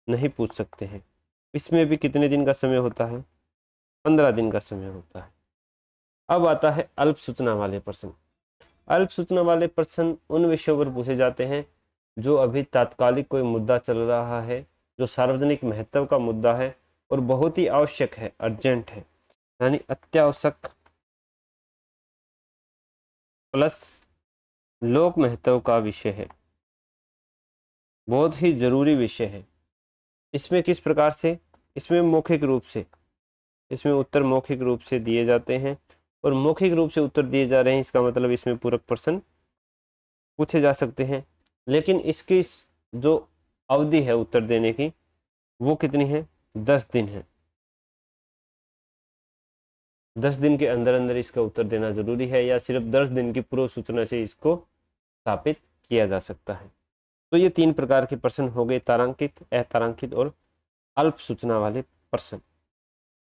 नहीं पूछ सकते हैं। इसमें भी कितने दिन का समय होता है? 15 दिन का समय होता है। अब आता है अल्प सूचना वाले प्रश्न। अल्प सूचना वाले प्रश्न उन विषयों पर पूछे जाते हैं जो अभी तात्कालिक कोई मुद्दा चल रहा है, जो सार्वजनिक महत्व का मुद्दा है और बहुत ही आवश्यक है, अर्जेंट है, यानी अत्यावश्यक प्लस लोक महत्व का विषय है, बहुत ही जरूरी विषय है। इसमें किस प्रकार से? इसमें मौखिक रूप से, इसमें उत्तर मौखिक रूप से दिए जाते हैं, और मौखिक रूप से उत्तर दिए जा रहे हैं, इसका मतलब इसमें पूरक प्रश्न पूछे जा सकते हैं। लेकिन इसकी जो अवधि है उत्तर देने की वो कितनी है? 10 दिन है। 10 दिन के अंदर अंदर इसका उत्तर देना जरूरी है, या सिर्फ 10 दिन की पूर्व सूचना से इसको स्थापित किया जा सकता है। तो ये 3 प्रकार के प्रश्न हो गए, तारांकित, अतारांकित और अल्प सूचना वाले प्रश्न।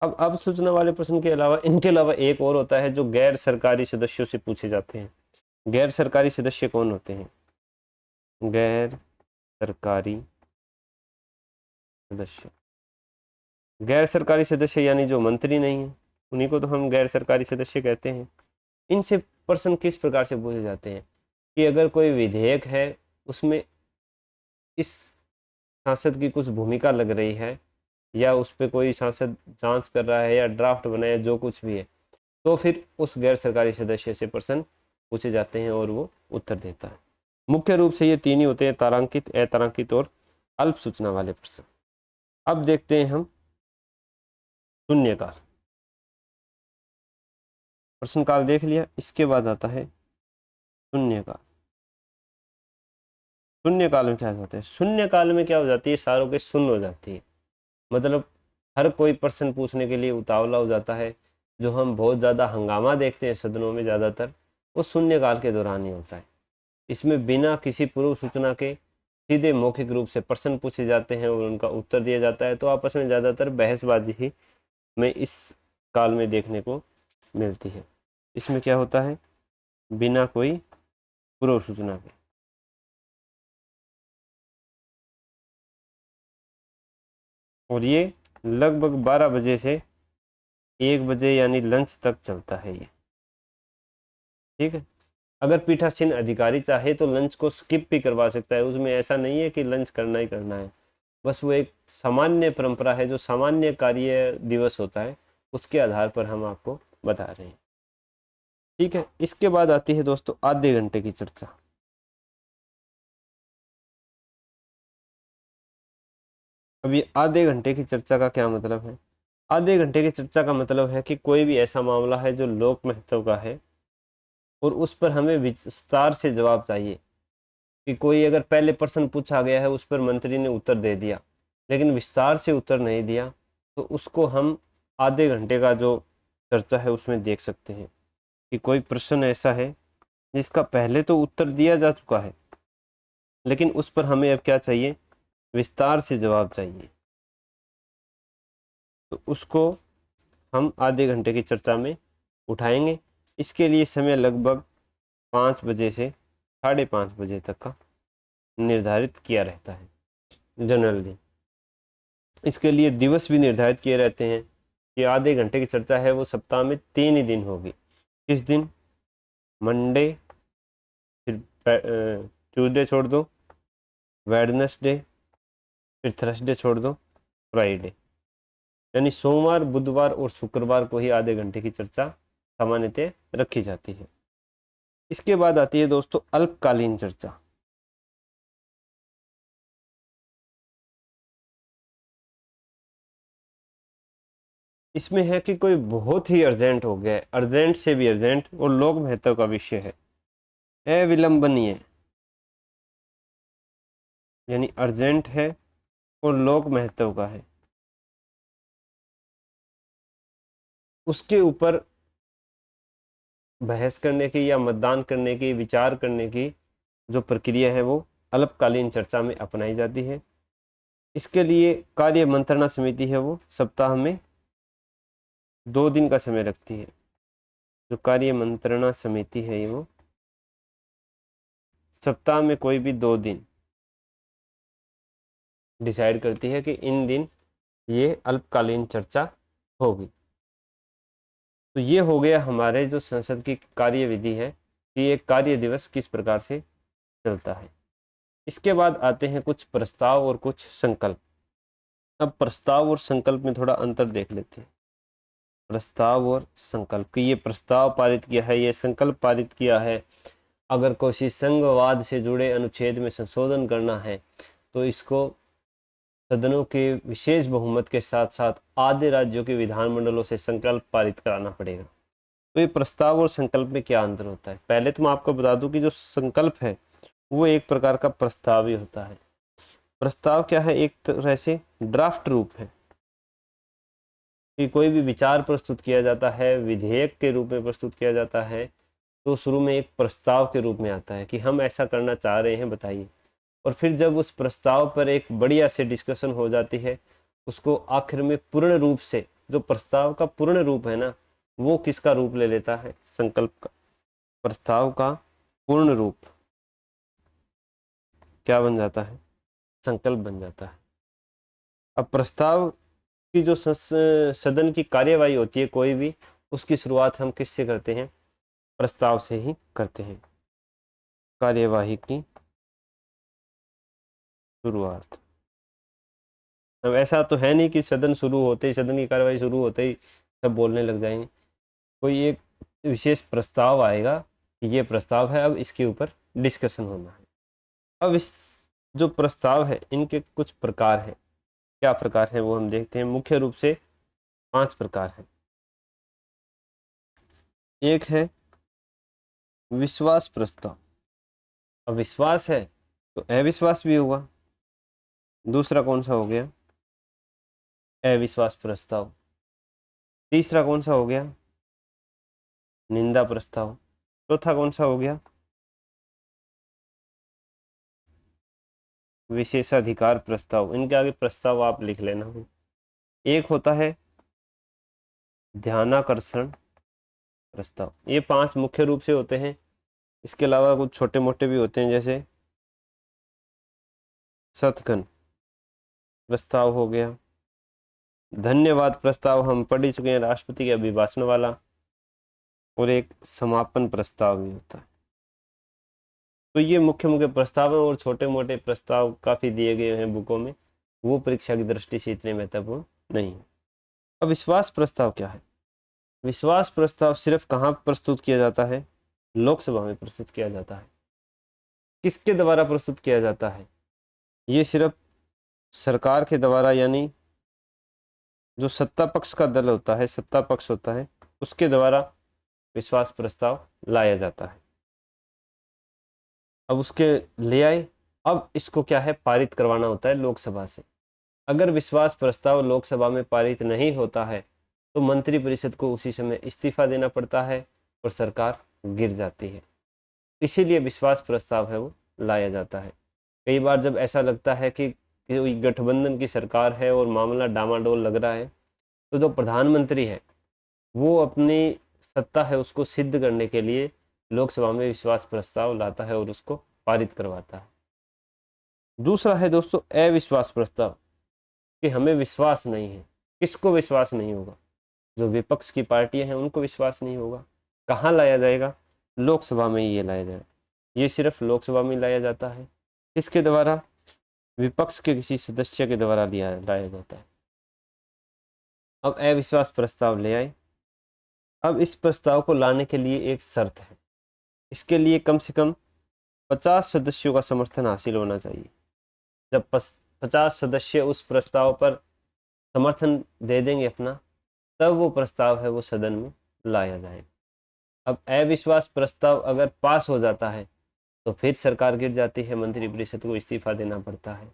अब अल्प सूचना वाले प्रश्न के अलावा इनके अलावा एक और होता है जो गैर सरकारी सदस्यों से पूछे जाते हैं। गैर सरकारी सदस्य कौन होते हैं? गैर सरकारी सदस्य, गैर सरकारी सदस्य यानी जो मंत्री नहीं है, उन्हीं को तो हम गैर सरकारी सदस्य कहते हैं। इनसे प्रश्न किस प्रकार से पूछे जाते हैं कि अगर कोई विधेयक है उसमें इस सांसद की कुछ भूमिका लग रही है, या उस पर कोई सांसद जांच कर रहा है या ड्राफ्ट बनाया, जो कुछ भी है, तो फिर उस गैर सरकारी सदस्य से प्रश्न पूछे जाते हैं और वो उत्तर देता है। मुख्य रूप से ये 3 ही होते हैं, तारांकित, अतारांकित और अल्प सूचना वाले प्रश्न। अब देखते हैं हम शून्यकाल। प्रश्नकाल देख लिया, इसके बाद आता है शून्यकाल। शून्यकाल में क्या होता है? शून्यकाल में क्या हो जाती है? सारों के शून्य हो जाती है, मतलब हर कोई प्रश्न पूछने के लिए उतावला हो जाता है। जो हम बहुत ज़्यादा हंगामा देखते हैं सदनों में ज़्यादातर, वो शून्यकाल के दौरान ही होता है। इसमें बिना किसी पूर्व सूचना के सीधे मौखिक रूप से प्रश्न पूछे जाते हैं और उनका उत्तर दिया जाता है। तो आपस में ज़्यादातर बहसबाजी ही में इस काल में देखने को मिलती है। इसमें क्या होता है? बिना कोई पूर्व सूचना के, और ये लगभग 12 बजे से 1 बजे यानी लंच तक चलता है ये। ठीक है, अगर पीठासीन अधिकारी चाहे तो लंच को स्किप भी करवा सकता है, उसमें ऐसा नहीं है कि लंच करना ही करना है। बस वो एक सामान्य परंपरा है, जो सामान्य कार्य दिवस होता है उसके आधार पर हम आपको बता रहे हैं। ठीक है, इसके बाद आती है दोस्तों आधे घंटे की चर्चा। अब ये आधे घंटे की चर्चा का क्या मतलब है? आधे घंटे की चर्चा का मतलब है कि कोई भी ऐसा मामला है जो लोक महत्व का है और उस पर हमें विस्तार से जवाब चाहिए। कि कोई अगर पहले प्रश्न पूछा गया है उस पर मंत्री ने उत्तर दे दिया लेकिन विस्तार से उत्तर नहीं दिया, तो उसको हम आधे घंटे का जो चर्चा है उसमें देख सकते हैं कि कोई प्रश्न ऐसा है जिसका पहले तो उत्तर दिया जा चुका है लेकिन उस पर हमें अब क्या चाहिए, विस्तार से जवाब चाहिए। तो उसको हम आधे घंटे की चर्चा में उठाएंगे। इसके लिए समय लगभग 5 बजे से 5:30 बजे तक का निर्धारित किया रहता है जनरली। इसके लिए दिवस भी निर्धारित किए रहते हैं कि आधे घंटे की चर्चा है वो सप्ताह में 3 ही दिन होगी। किस दिन? मंडे, फिर ट्यूसडे छोड़ दो, वेडनेसडे, फिर थर्सडे छोड़ दो, फ्राइडे। यानी सोमवार, बुधवार और शुक्रवार को ही आधे घंटे की चर्चा सामान्यतः रखी जाती है। इसके बाद आती है दोस्तों अल्पकालीन चर्चा। इसमें है कि कोई बहुत ही अर्जेंट हो गया है, अर्जेंट से भी अर्जेंट और लोक महत्व का विषय है, अविलंबनीय, यानी अर्जेंट है और लोक महत्व का है, उसके ऊपर बहस करने की या मतदान करने की, विचार करने की जो प्रक्रिया है वो अल्पकालीन चर्चा में अपनाई जाती है। इसके लिए कार्य मंत्रणा समिति है वो सप्ताह में 2 दिन का समय रखती है। जो कार्य मंत्रणा समिति है वो सप्ताह में कोई भी 2 दिन डिसाइड करती है कि इन दिन ये अल्पकालीन चर्चा होगी। तो ये हो गया हमारे जो संसद की कार्यविधि है कि ये कार्य दिवस किस प्रकार से चलता है। इसके बाद आते हैं कुछ प्रस्ताव और कुछ संकल्प। अब प्रस्ताव और संकल्प में थोड़ा अंतर देख लेते हैं। प्रस्ताव और संकल्प कि ये प्रस्ताव पारित किया है, ये संकल्प पारित किया है। अगर कोई संघवाद से जुड़े अनुच्छेद में संशोधन करना है तो इसको सदनों के विशेष बहुमत के साथ साथ आधे राज्यों के विधानमंडलों से संकल्प पारित कराना पड़ेगा। तो ये प्रस्ताव और संकल्प में क्या अंतर होता है? पहले तो मैं आपको बता दूं कि जो संकल्प है वो एक प्रकार का प्रस्ताव ही होता है। प्रस्ताव क्या है? एक तरह से ड्राफ्ट रूप है कि कोई भी विचार प्रस्तुत किया जाता है, विधेयक के रूप में प्रस्तुत किया जाता है, तो शुरू में एक प्रस्ताव के रूप में आता है कि हम ऐसा करना चाह रहे हैं, बताइए। और फिर जब उस प्रस्ताव पर एक बढ़िया से डिस्कशन हो जाती है, उसको आखिर में पूर्ण रूप से, जो प्रस्ताव का पूर्ण रूप है ना, वो किसका रूप ले लेता है? संकल्प का। प्रस्ताव का पूर्ण रूप क्या बन जाता है? संकल्प बन जाता है। अब प्रस्ताव की जो सदन की कार्यवाही होती है कोई भी, उसकी शुरुआत हम किससे करते हैं? प्रस्ताव से ही करते हैं। कार्यवाही की शुरुआत। अब ऐसा तो है नहीं कि सदन शुरू होते ही, सदन की कार्यवाही शुरू होते ही सब बोलने लग जाएंगे। कोई एक विशेष प्रस्ताव आएगा कि ये प्रस्ताव है, अब इसके ऊपर डिस्कशन होना है। अब इस जो प्रस्ताव है इनके कुछ प्रकार हैं। क्या प्रकार हैं वो हम देखते हैं। मुख्य रूप से 5 प्रकार हैं। एक है विश्वास प्रस्ताव। अब विश्वास है तो अविश्वास भी होगा। दूसरा कौन सा हो गया? अविश्वास प्रस्ताव। तीसरा कौन सा हो गया? निंदा प्रस्ताव। चौथा कौन सा हो गया? विशेषाधिकार प्रस्ताव। इनके आगे प्रस्ताव आप लिख लेना। एक होता है ध्यानाकर्षण प्रस्ताव। ये 5 मुख्य रूप से होते हैं। इसके अलावा कुछ छोटे मोटे भी होते हैं, जैसे सतघन प्रस्ताव हो गया। धन्यवाद प्रस्ताव हम पढ़ ही चुके हैं, राष्ट्रपति के अभिभाषण वाला। और एक समापन प्रस्ताव भी होता है। तो ये मुख्य मुख्य प्रस्ताव हैं और छोटे मोटे प्रस्ताव काफी दिए गए हैं बुकों में, वो परीक्षा की दृष्टि से इतने महत्वपूर्ण नहीं है। अब विश्वास प्रस्ताव क्या है? विश्वास प्रस्ताव सिर्फ कहाँ प्रस्तुत किया जाता है? लोकसभा में प्रस्तुत किया जाता है। किसके द्वारा प्रस्तुत किया जाता है? ये सिर्फ सरकार के द्वारा, यानी जो सत्ता पक्ष का दल होता है, सत्ता पक्ष होता है, उसके द्वारा विश्वास प्रस्ताव लाया जाता है। अब उसके ले आए, अब इसको क्या है, पारित करवाना होता है लोकसभा से। अगर विश्वास प्रस्ताव लोकसभा में पारित नहीं होता है तो मंत्रिपरिषद को उसी समय इस्तीफा देना पड़ता है और सरकार गिर जाती है। इसीलिए विश्वास प्रस्ताव है वो लाया जाता है। कई बार जब ऐसा लगता है कि कोई गठबंधन की सरकार है और मामला डामाडोल लग रहा है, तो जो प्रधानमंत्री है वो अपनी सत्ता है उसको सिद्ध करने के लिए लोकसभा में विश्वास प्रस्ताव लाता है और उसको पारित करवाता है। दूसरा है दोस्तों अविश्वास प्रस्ताव, कि हमें विश्वास नहीं है। किसको विश्वास नहीं होगा? जो विपक्ष की पार्टियां हैं उनको विश्वास नहीं होगा। कहाँ लाया जाएगा? लोकसभा में ये लाया जाएगा। ये सिर्फ लोकसभा में लाया जाता है। किसके द्वारा? विपक्ष के किसी सदस्य के द्वारा लाया जाता है। अब अविश्वास प्रस्ताव ले आए। अब इस प्रस्ताव को लाने के लिए एक शर्त है, इसके लिए कम से कम 50 सदस्यों का समर्थन हासिल होना चाहिए। जब 50 सदस्य उस प्रस्ताव पर समर्थन दे देंगे अपना, तब वो प्रस्ताव है वो सदन में लाया जाएगा। अब अविश्वास प्रस्ताव अगर पास हो जाता है तो फिर सरकार गिर जाती है, मंत्रिपरिषद को इस्तीफा देना पड़ता है।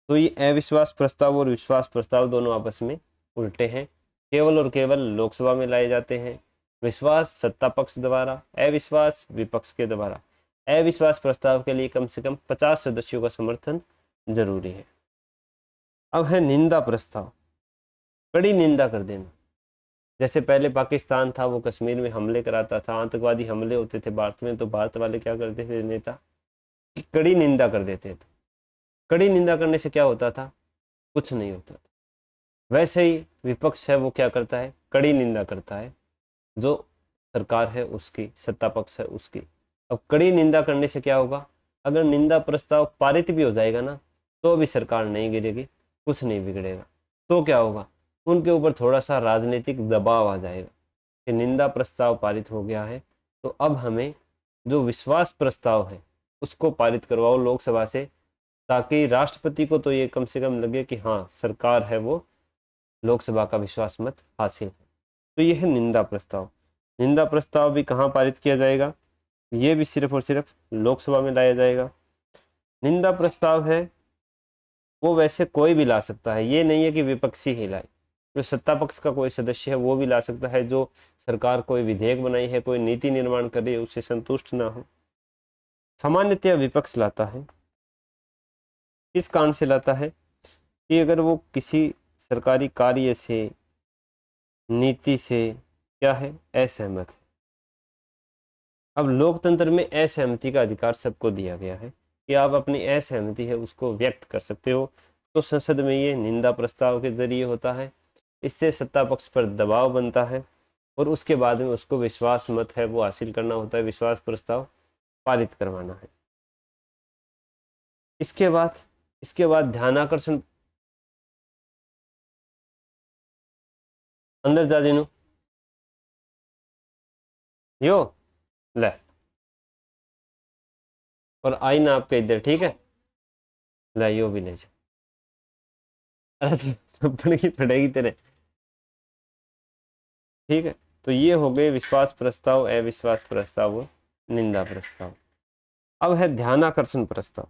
तो ये अविश्वास प्रस्ताव और विश्वास प्रस्ताव दोनों आपस में उल्टे हैं। केवल और केवल लोकसभा में लाए जाते हैं। विश्वास सत्ता पक्ष द्वारा, अविश्वास विपक्ष के द्वारा। अविश्वास प्रस्ताव के लिए कम से कम 50 सदस्यों का समर्थन जरूरी है। अब है निंदा प्रस्ताव, कड़ी निंदा कर देना। जैसे पहले पाकिस्तान था, वो कश्मीर में हमले कराता था, आतंकवादी हमले होते थे भारत में, तो भारत वाले क्या करते थे, नेता कड़ी निंदा कर देते थे। कड़ी निंदा करने से क्या होता था? कुछ नहीं होता था। वैसे ही विपक्ष है वो क्या करता है? कड़ी निंदा करता है जो सरकार है उसकी, सत्ता पक्ष है उसकी। अब कड़ी निंदा करने से क्या होगा? अगर निंदा प्रस्ताव पारित भी हो जाएगा ना, तो भी सरकार नहीं गिरेगी, कुछ नहीं बिगड़ेगा। तो क्या होगा? उनके ऊपर थोड़ा सा राजनीतिक दबाव आ जाएगा कि निंदा प्रस्ताव पारित हो गया है, तो अब हमें जो विश्वास प्रस्ताव है उसको पारित करवाओ लोकसभा से, ताकि राष्ट्रपति को तो ये कम से कम लगे कि हाँ, सरकार है वो लोकसभा का विश्वास मत हासिल है। तो यह है निंदा प्रस्ताव। निंदा प्रस्ताव भी कहाँ पारित किया जाएगा? ये भी सिर्फ और सिर्फ लोकसभा में लाया जाएगा। निंदा प्रस्ताव है वो वैसे कोई भी ला सकता है, ये नहीं है कि विपक्षी ही लाए। जो सत्ता पक्ष का कोई सदस्य है वो भी ला सकता है, जो सरकार कोई विधेयक बनाई है, कोई नीति निर्माण कर रही है, उससे संतुष्ट ना हो। सामान्यतया विपक्ष लाता है। किस कारण से लाता है? कि अगर वो किसी सरकारी कार्य से, नीति से क्या है, असहमत है। अब लोकतंत्र में असहमति का अधिकार सबको दिया गया है कि आप अपनी असहमति है उसको व्यक्त कर सकते हो। तो संसद में ये निंदा प्रस्ताव के जरिए होता है। इससे सत्ता पक्ष पर दबाव बनता है और उसके बाद में उसको विश्वास मत है वो हासिल करना होता है, विश्वास प्रस्ताव पारित करवाना है। इसके बाद ध्यानाकर्षण, अंदर जा जीनू यो ले, और आई ना आपके इधर, ठीक है, ले यो भी ले जा। अरे थप्पड़ की पड़ेगी तेरे, ठीक है। तो ये हो गए विश्वास प्रस्ताव, अविश्वास प्रस्ताव और निंदा प्रस्ताव। अब है ध्यानाकर्षण प्रस्ताव।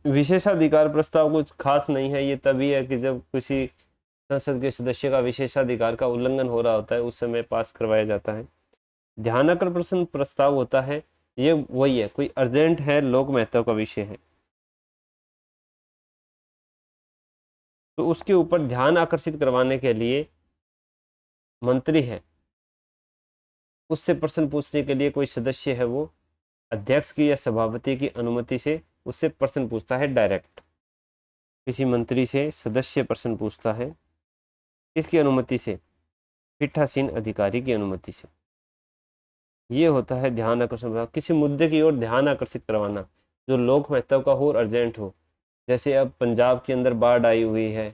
विशेषाधिकार प्रस्ताव कुछ खास नहीं है, ये तभी है कि जब किसी संसद के सदस्य का विशेषाधिकार का उल्लंघन हो रहा होता है उस समय पास करवाया जाता है। ध्यानाकर्षण प्रस्ताव होता है, ये वही है, कोई अर्जेंट है, लोक महत्व का विषय है, तो उसके ऊपर ध्यान आकर्षित करवाने के लिए मंत्री है उससे प्रश्न पूछने के लिए कोई सदस्य है वो अध्यक्ष की या सभापति की अनुमति से उससे प्रश्न पूछता है डायरेक्ट। किसी मंत्री से सदस्य प्रश्न पूछता है, किसकी अनुमति से? पीठासीन अधिकारी की अनुमति से। ये होता है ध्यान आकर्षण। किसी मुद्दे की ओर ध्यान आकर्षित करवाना जो लोक महत्व का हो और अर्जेंट हो। जैसे अब पंजाब के अंदर बाढ़ आई हुई है,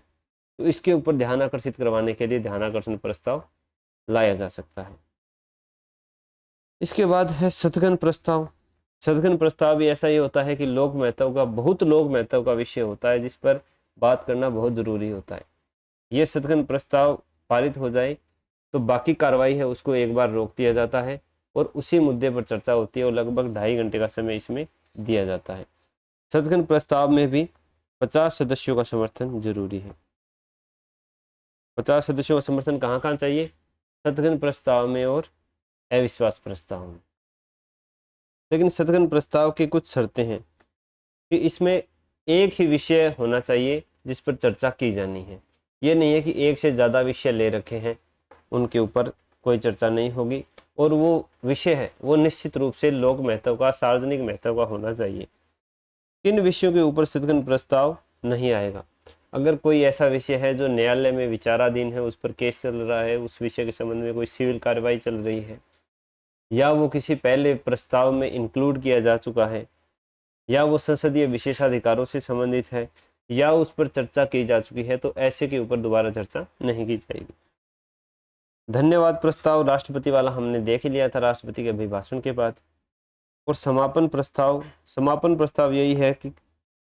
तो इसके ऊपर ध्यान आकर्षित करवाने के लिए ध्यान आकर्षण प्रस्ताव लाया जा सकता है। इसके बाद है सदगन प्रस्ताव। सदगन प्रस्ताव भी ऐसा ही होता है कि लोक महत्व का, बहुत लोक महत्व का विषय होता है जिस पर बात करना बहुत जरूरी होता है। ये सदगन प्रस्ताव पारित हो जाए तो बाकी कार्रवाई है उसको एक बार रोक दिया जाता है और उसी मुद्दे पर चर्चा होती है और लगभग 2.5 घंटे का समय इसमें दिया जाता है। सदगन प्रस्ताव में भी 50 सदस्यों का समर्थन जरूरी है। 50 सदस्यों का समर्थन कहाँ कहाँ चाहिए? सदगन प्रस्ताव में और अविश्वास प्रस्ताव में। लेकिन सदगन प्रस्ताव की कुछ शर्तें हैं कि इसमें एक ही विषय होना चाहिए जिस पर चर्चा की जानी है। ये नहीं है कि एक से ज़्यादा विषय ले रखे हैं, उनके ऊपर कोई चर्चा नहीं होगी, और वो विषय है वो निश्चित रूप से लोक महत्व का, सार्वजनिक महत्व का होना चाहिए। किन विषयों के ऊपर सदगन प्रस्ताव नहीं आएगा? अगर कोई ऐसा विषय है जो न्यायालय में विचाराधीन है, उस पर केस चल रहा है, उस विषय के संबंध में कोई सिविल कार्रवाई चल रही है, या वो किसी पहले प्रस्ताव में इंक्लूड किया जा चुका है, या वो संसदीय विशेषाधिकारों से संबंधित है, या उस पर चर्चा की जा चुकी है, तो ऐसे के ऊपर दोबारा चर्चा नहीं की जाएगी। धन्यवाद प्रस्ताव राष्ट्रपति वाला हमने देख ही लिया था राष्ट्रपति के अभिभाषण के बाद। और समापन प्रस्ताव यही है कि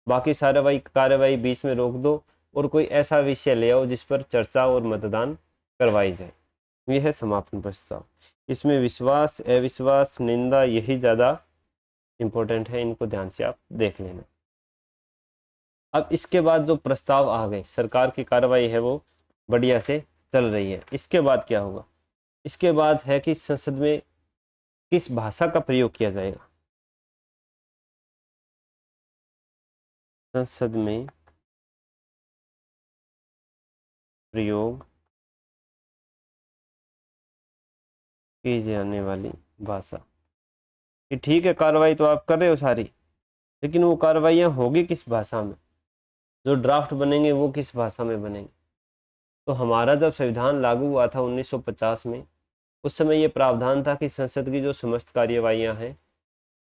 बाकी सारे कार्यवाही बीच में रोक दो और कोई ऐसा विषय ले आओ जिस पर चर्चा और मतदान करवाई जाए। यह है समापन प्रस्ताव। इसमें विश्वास, अविश्वास, निंदा यही ज़्यादा इम्पोर्टेंट है, इनको ध्यान से आप देख लेना। अब इसके बाद जो प्रस्ताव आ गए, सरकार की कार्रवाई है वो बढ़िया से चल रही है। इसके बाद क्या होगा? इसके बाद है कि संसद में किस भाषा का प्रयोग किया जाएगा। संसद में प्रयोग की जाने वाली भाषा, कि ठीक है कार्रवाई तो आप कर रहे हो सारी, लेकिन वो कार्रवाइयाँ होगी किस भाषा में, जो ड्राफ्ट बनेंगे वो किस भाषा में बनेंगे। तो हमारा जब संविधान लागू हुआ था 1950 में, उस समय ये प्रावधान था कि संसद की जो समस्त कार्यवाहियाँ हैं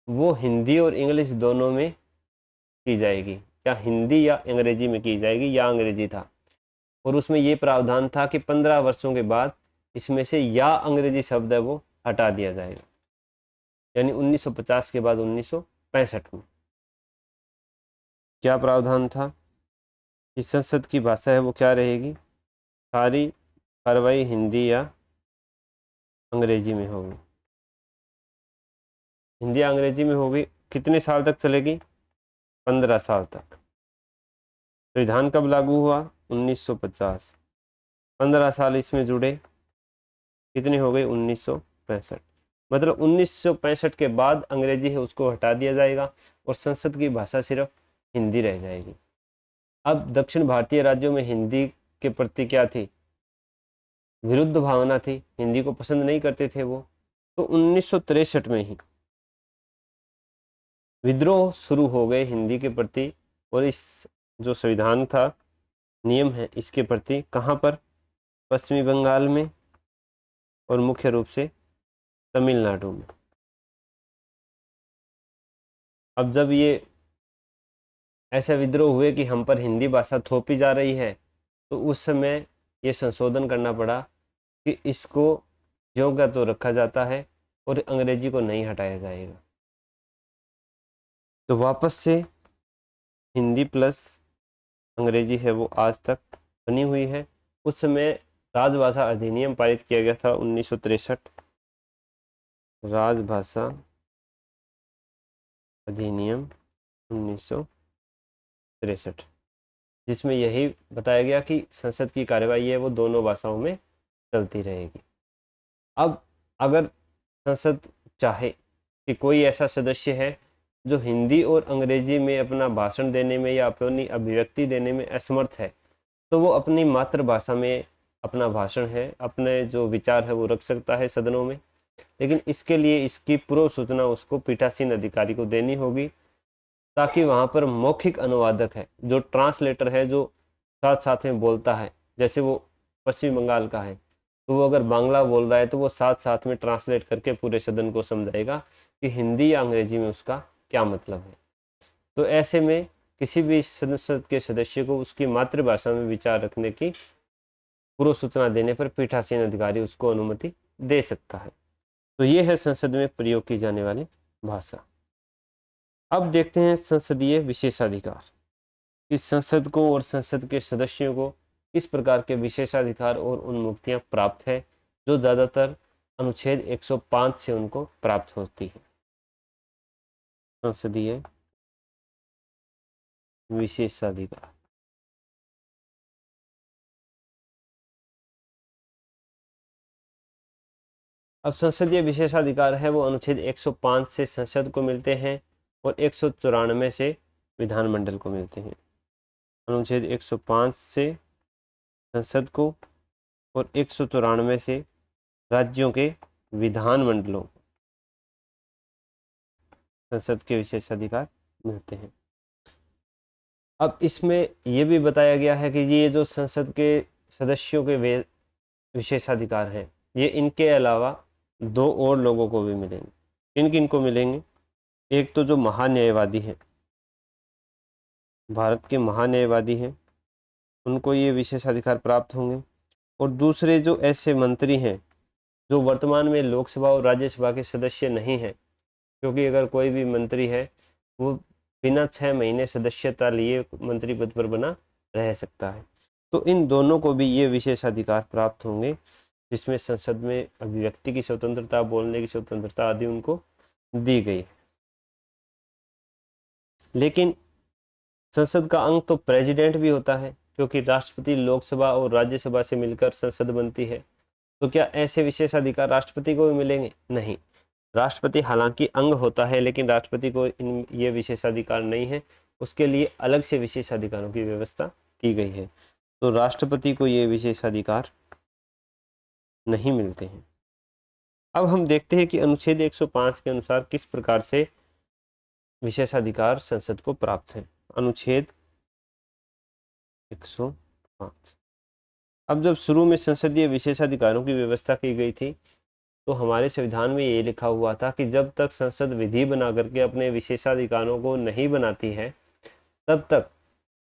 वो हिंदी और इंग्लिश दोनों में की जाएगी, या हिंदी या अंग्रेजी में की जाएगी, या अंग्रेजी था। और उसमें ये प्रावधान था कि 15 वर्षों के बाद इसमें से या अंग्रेजी शब्द है वो हटा दिया जाएगा, यानी 1950 के बाद 1965 में क्या प्रावधान था कि संसद की भाषा है वो क्या रहेगी, सारी कार्रवाई हिंदी या अंग्रेजी में होगी। हिंदी या अंग्रेजी में होगी। कितने साल तक चलेगी? 15 साल तक। संविधान कब लागू हुआ? 1950। 15 साल इसमें जुड़े, कितने हो गए? 1965। मतलब 1965 के बाद अंग्रेजी है उसको हटा दिया जाएगा और संसद की भाषा सिर्फ हिंदी रह जाएगी। अब दक्षिण भारतीय राज्यों में हिंदी के प्रति क्या थी? विरुद्ध भावना थी, हिंदी को पसंद नहीं करते थे वो। तो 1963 में ही विद्रोह शुरू हो गए हिंदी के प्रति, और इस जो संविधान था, नियम है इसके प्रति, कहाँ पर? पश्चिमी बंगाल में और मुख्य रूप से तमिलनाडु में। अब जब ये ऐसे विद्रोह हुए कि हम पर हिंदी भाषा थोपी जा रही है, तो उस समय ये संशोधन करना पड़ा कि इसको ज्यों का तो रखा जाता है और अंग्रेजी को नहीं हटाया जाएगा। तो वापस से हिंदी प्लस अंग्रेजी है वो आज तक बनी हुई है। उस समय राजभाषा अधिनियम पारित किया गया था 1963, राजभाषा अधिनियम 1963, जिसमें यही बताया गया कि संसद की कार्यवाही है वो दोनों भाषाओं में चलती रहेगी। अब अगर संसद चाहे कि कोई ऐसा सदस्य है जो हिंदी और अंग्रेजी में अपना भाषण देने में या अपनी अभिव्यक्ति देने में असमर्थ है, तो वो अपनी मातृभाषा में अपना भाषण है, अपने जो विचार है वो रख सकता है सदनों में। लेकिन इसके लिए इसकी पूर्व सूचना उसको पीठासीन अधिकारी को देनी होगी, ताकि वहाँ पर मौखिक अनुवादक है, जो ट्रांसलेटर है, जो साथ साथ में बोलता है। जैसे वो पश्चिम बंगाल का है, तो वो अगर बांग्ला बोल रहा है तो वो साथ साथ में ट्रांसलेट करके पूरे सदन को समझाएगा कि हिंदी या अंग्रेजी में उसका क्या मतलब है। तो ऐसे में किसी भी संसद के सदस्य को उसकी मातृभाषा में विचार रखने की पूर्व सूचना देने पर पीठासीन अधिकारी उसको अनुमति दे सकता है। तो ये है संसद में प्रयोग की जाने वाली भाषा। अब देखते हैं संसदीय विशेषाधिकार। इस संसद को और संसद के सदस्यों को किस प्रकार के विशेषाधिकार और उन्मुक्तियां प्राप्त है, जो ज़्यादातर अनुच्छेद 105 से उनको प्राप्त होती है। संसदीय विशेषाधिकार। अब संसदीय विशेषाधिकार है वो अनुच्छेद 105 से संसद को मिलते हैं और 194 से विधानमंडल को मिलते हैं। अनुच्छेद 105 से संसद को और 194 से राज्यों के विधानमंडलों को संसद के विशेषाधिकार मिलते हैं। अब इसमें यह भी बताया गया है कि ये जो संसद के सदस्यों के विशेषाधिकार हैं, ये इनके अलावा दो और लोगों को भी मिलेंगे। किन किन को मिलेंगे? एक तो जो महान्यायवादी हैं, भारत के महान्यायवादी हैं, उनको ये विशेषाधिकार प्राप्त होंगे। और दूसरे जो ऐसे मंत्री हैं जो वर्तमान में लोकसभा और राज्यसभा के सदस्य नहीं हैं, क्योंकि अगर कोई भी मंत्री है वो बिना 6 महीने सदस्यता लिए मंत्री पद पर बना रह सकता है, तो इन दोनों को भी ये विशेषाधिकार प्राप्त होंगे, जिसमें संसद में अभिव्यक्ति की स्वतंत्रता, बोलने की स्वतंत्रता आदि उनको दी गई। लेकिन संसद का अंग तो प्रेसिडेंट भी होता है, क्योंकि राष्ट्रपति लोकसभा और राज्यसभा से मिलकर संसद बनती है। तो क्या ऐसे विशेषाधिकार राष्ट्रपति को भी मिलेंगे? नहीं। राष्ट्रपति हालांकि अंग होता है, लेकिन राष्ट्रपति को ये विशेषाधिकार नहीं है। उसके लिए अलग से विशेषाधिकारों की व्यवस्था की गई है, तो राष्ट्रपति को ये विशेषाधिकार नहीं मिलते हैं। अब हम देखते हैं कि अनुच्छेद 105 के अनुसार किस प्रकार से विशेषाधिकार संसद को प्राप्त है। अनुच्छेद 105। अब जब शुरू में संसदीय विशेषाधिकारों की व्यवस्था की गई थी, तो हमारे संविधान में ये लिखा हुआ था कि जब तक संसद विधि बना करके अपने विशेषाधिकारों को नहीं बनाती है, तब तक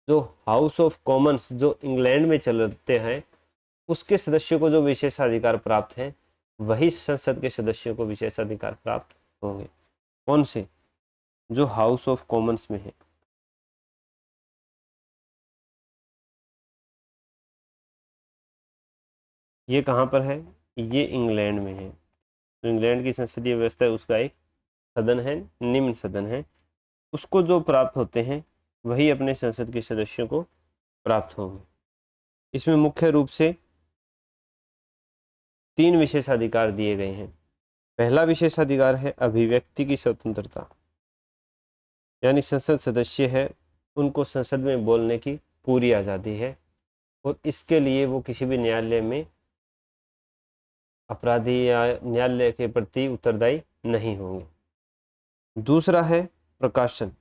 जो हाउस ऑफ कॉमन्स जो इंग्लैंड में चलते हैं, उसके सदस्यों को जो विशेषाधिकार प्राप्त हैं, वही संसद के सदस्यों को विशेषाधिकार प्राप्त होंगे। कौन से? जो हाउस ऑफ कॉमन्स में है। ये कहाँ पर है? ये इंग्लैंड में है। तो इंग्लैंड की संसदीय व्यवस्था है, उसका एक सदन है, निम्न सदन है, उसको जो प्राप्त होते हैं वही अपने संसद के सदस्यों को प्राप्त होंगे। इसमें मुख्य रूप से 3 विशेषाधिकार दिए गए हैं। पहला विशेषाधिकार है अभिव्यक्ति की स्वतंत्रता, यानी संसद सदस्य है, उनको संसद में बोलने की पूरी आज़ादी है, और इसके लिए वो किसी भी न्यायालय में अपराधी या न्यायालय के प्रति उत्तरदायी नहीं होंगे। दूसरा है प्रकाशन।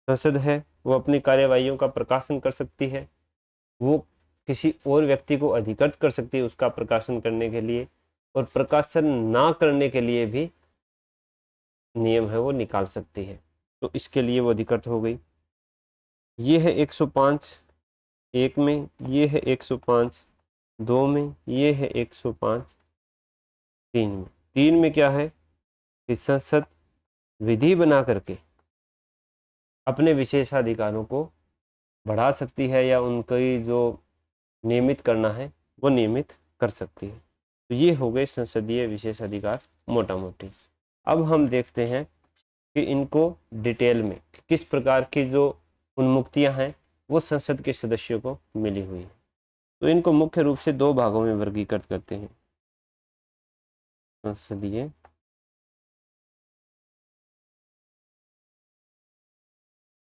संसद है वो अपनी कार्यवाहियों का प्रकाशन कर सकती है, वो किसी और व्यक्ति को अधिकृत कर सकती है उसका प्रकाशन करने के लिए, और प्रकाशन ना करने के लिए भी नियम है वो निकाल सकती है। तो इसके लिए वो अधिकृत हो गई। ये है 105 1 में, ये है 105 2 में, ये है 105 3 में। 3 में क्या है कि संसद विधि बना करके अपने विशेषाधिकारों को बढ़ा सकती है, या उनकी जो नियमित करना है वो नियमित कर सकती है। तो ये हो गए संसदीय विशेषाधिकार मोटा मोटी। अब हम देखते हैं कि इनको डिटेल में किस प्रकार की जो उन्मुक्तियां हैं वो संसद के सदस्यों को मिली हुई है। तो इनको मुख्य रूप से 2 भागों में वर्गीकृत करते हैं। संसदीय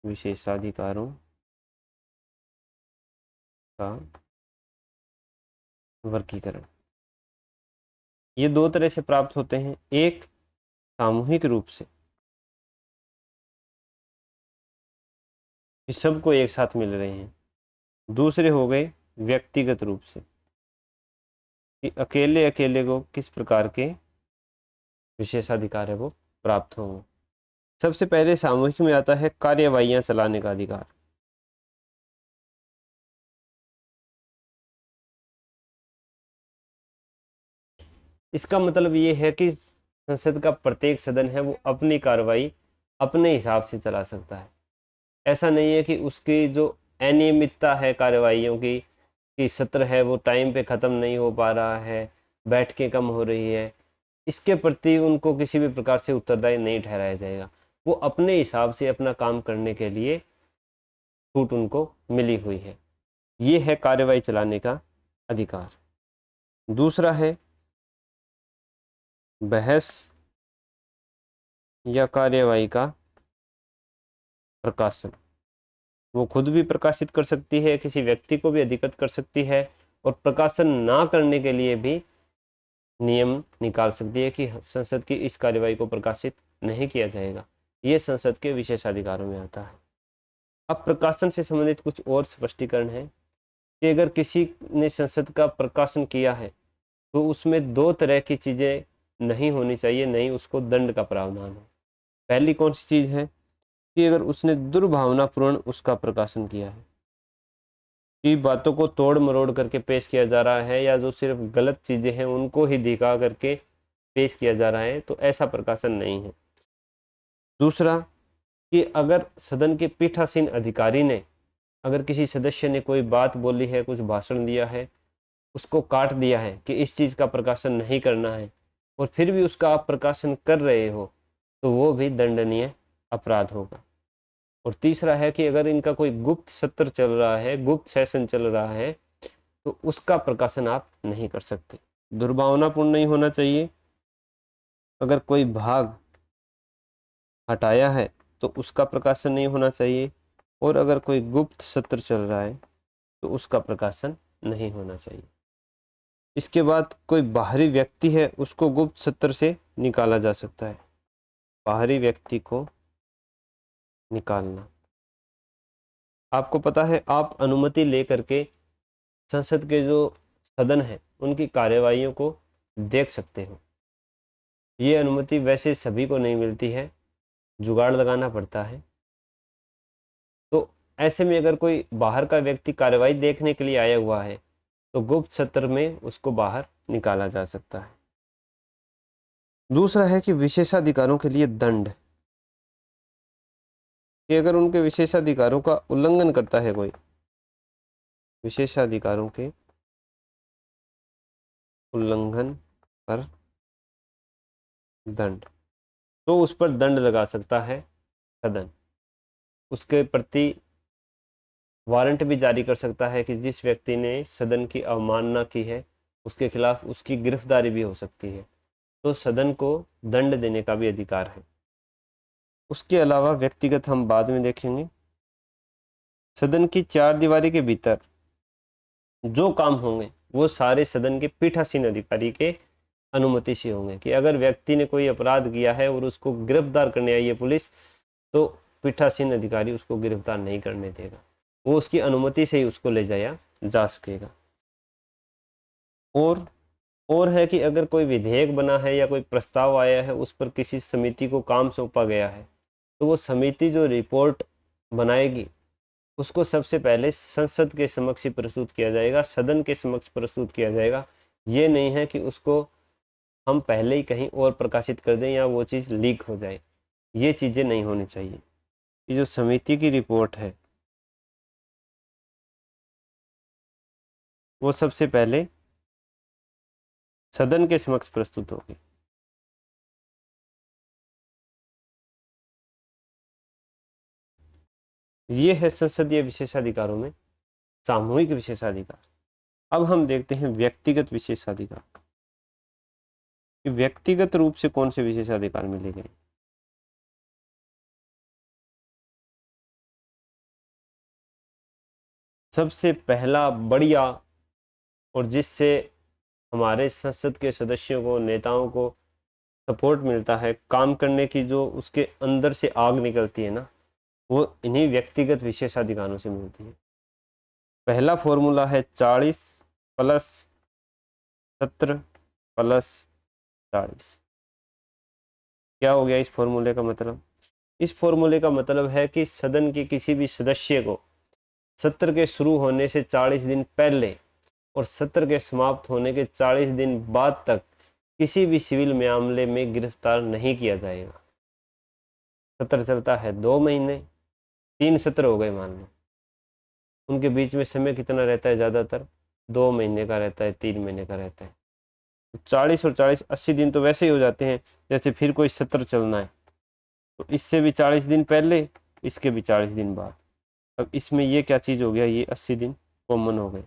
विशेषाधिकारों का वर्गीकरण। ये 2 तरह से प्राप्त होते हैं। एक सामूहिक रूप से, कि सबको एक साथ मिल रहे हैं। दूसरे हो गए व्यक्तिगत रूप से, कि अकेले अकेले को किस प्रकार के विशेषाधिकार है वो प्राप्त होंगे। सबसे पहले सामूहिक में आता है कार्यवाहियां चलाने का अधिकार। इसका मतलब ये है कि संसद का प्रत्येक सदन है वो अपनी कार्रवाई अपने हिसाब से चला सकता है। ऐसा नहीं है कि उसकी जो अनियमितता है कार्यवाहियों की, कि सत्र है वो टाइम पे ख़त्म नहीं हो पा रहा है, बैठकें कम हो रही है, इसके प्रति उनको किसी भी प्रकार से उत्तरदायी नहीं ठहराया जाएगा। वो अपने हिसाब से अपना काम करने के लिए छूट उनको मिली हुई है। ये है कार्यवाही चलाने का अधिकार। दूसरा है बहस या कार्यवाही का प्रकाशन। वो खुद भी प्रकाशित कर सकती है, किसी व्यक्ति को भी अधिकृत कर सकती है, और प्रकाशन ना करने के लिए भी नियम निकाल सकती है कि संसद की इस कार्यवाही को प्रकाशित नहीं किया जाएगा। ये संसद के विशेषाधिकारों में आता है। अब प्रकाशन से संबंधित कुछ और स्पष्टीकरण है कि अगर किसी ने संसद का प्रकाशन किया है तो उसमें दो तरह की चीज़ें नहीं होनी चाहिए, नहीं उसको दंड का प्रावधान हो। पहली कौन सी चीज़ है कि अगर उसने दुर्भावनापूर्ण उसका प्रकाशन किया है, कि बातों को तोड़ मरोड़ करके पेश किया जा रहा है, या जो सिर्फ गलत चीज़ें हैं उनको ही दिखा करके पेश किया जा रहा है, तो ऐसा प्रकाशन नहीं है। दूसरा कि अगर सदन के पीठासीन अधिकारी ने, अगर किसी सदस्य ने कोई बात बोली है, कुछ भाषण दिया है, उसको काट दिया है कि इस चीज़ का प्रकाशन नहीं करना है, और फिर भी उसका आप प्रकाशन कर रहे हो, तो वो भी दंडनीय अपराध होगा। और तीसरा है कि अगर इनका कोई गुप्त सत्र चल रहा है, गुप्त सेशन चल रहा है, तो उसका प्रकाशन आप नहीं कर सकते। दुर्भावनापूर्ण नहीं होना चाहिए। अगर कोई भाग हटाया है तो उसका प्रकाशन नहीं होना चाहिए, और अगर कोई गुप्त सत्र चल रहा है तो उसका प्रकाशन नहीं होना चाहिए। इसके बाद कोई बाहरी व्यक्ति है, उसको गुप्त सत्र से निकाला जा सकता है। बाहरी व्यक्ति को निकालना, आपको पता है, आप अनुमति लेकर के संसद के जो सदन है उनकी कार्यवाहियों को देख सकते हो। ये अनुमति वैसे सभी को नहीं मिलती है, जुगाड़ लगाना पड़ता है। तो ऐसे में अगर कोई बाहर का व्यक्ति कार्यवाही देखने के लिए आया हुआ है तो गुप्त सत्र में उसको बाहर निकाला जा सकता है। दूसरा है कि विशेषाधिकारों के लिए दंड, कि अगर उनके विशेषाधिकारों का उल्लंघन करता है कोई, विशेषाधिकारों के उल्लंघन पर दंड, तो उस पर दंड लगा सकता है सदन। उसके प्रति वारंट भी जारी कर सकता है कि जिस व्यक्ति ने सदन की अवमानना की है उसके खिलाफ उसकी गिरफ्तारी भी हो सकती है। तो सदन को दंड देने का भी अधिकार है। उसके अलावा व्यक्तिगत हम बाद में देखेंगे। सदन की चार दीवारी के भीतर जो काम होंगे वो सारे सदन के पीठासीन अधिकारी के अनुमति से होंगे, कि अगर व्यक्ति ने कोई अपराध किया है और उसको गिरफ्तार करने आई है पुलिस, तो पीठासीन अधिकारी उसको गिरफ्तार नहीं करने देगा, वो उसकी अनुमति से ही उसको ले जाया जा सकेगा। और है कि अगर कोई विधेयक बना है या कोई प्रस्ताव आया है, उस पर किसी समिति को काम सौंपा गया है, तो वो समिति जो रिपोर्ट बनाएगी उसको सबसे पहले संसद के समक्ष ही प्रस्तुत किया जाएगा, सदन के समक्ष प्रस्तुत किया जाएगा। ये नहीं है कि उसको हम पहले ही कहीं और प्रकाशित कर दें या वो चीज़ लीक हो जाए। ये चीज़ें नहीं होनी चाहिए। ये जो समिति की रिपोर्ट है वो सबसे पहले सदन के समक्ष प्रस्तुत होगी। ये है संसदीय विशेषाधिकारों में सामूहिक विशेषाधिकार। अब हम देखते हैं व्यक्तिगत विशेषाधिकार, कि व्यक्तिगत रूप से कौन से विशेषाधिकार मिले गए। सबसे पहला बढ़िया, और जिससे हमारे संसद के सदस्यों को, नेताओं को सपोर्ट मिलता है, काम करने की जो उसके अंदर से आग निकलती है ना, वो इन्हीं व्यक्तिगत विशेषाधिकारों से मिलती है। पहला फॉर्मूला है 40 प्लस 17 प्लस 40। क्या हो गया इस फॉर्मूले का मतलब? इस फॉर्मूले का मतलब है कि सदन के किसी भी सदस्य को सत्र के शुरू होने से 40 दिन पहले और सत्र के समाप्त होने के 40 दिन बाद तक किसी भी सिविल मामले में गिरफ्तार नहीं किया जाएगा। सत्र चलता है 2 महीने, 3 सत्र हो गए मान लो, उनके बीच में समय कितना रहता है, ज़्यादातर 2 महीने का रहता है, 3 महीने का रहता है। 40 और 40 80 दिन तो वैसे ही हो जाते हैं। जैसे फिर कोई सत्र चलना है तो इससे भी 40 दिन पहले, इसके भी 40 दिन बाद। अब इसमें ये क्या चीज़ हो गया, ये 80 दिन कॉमन हो गए।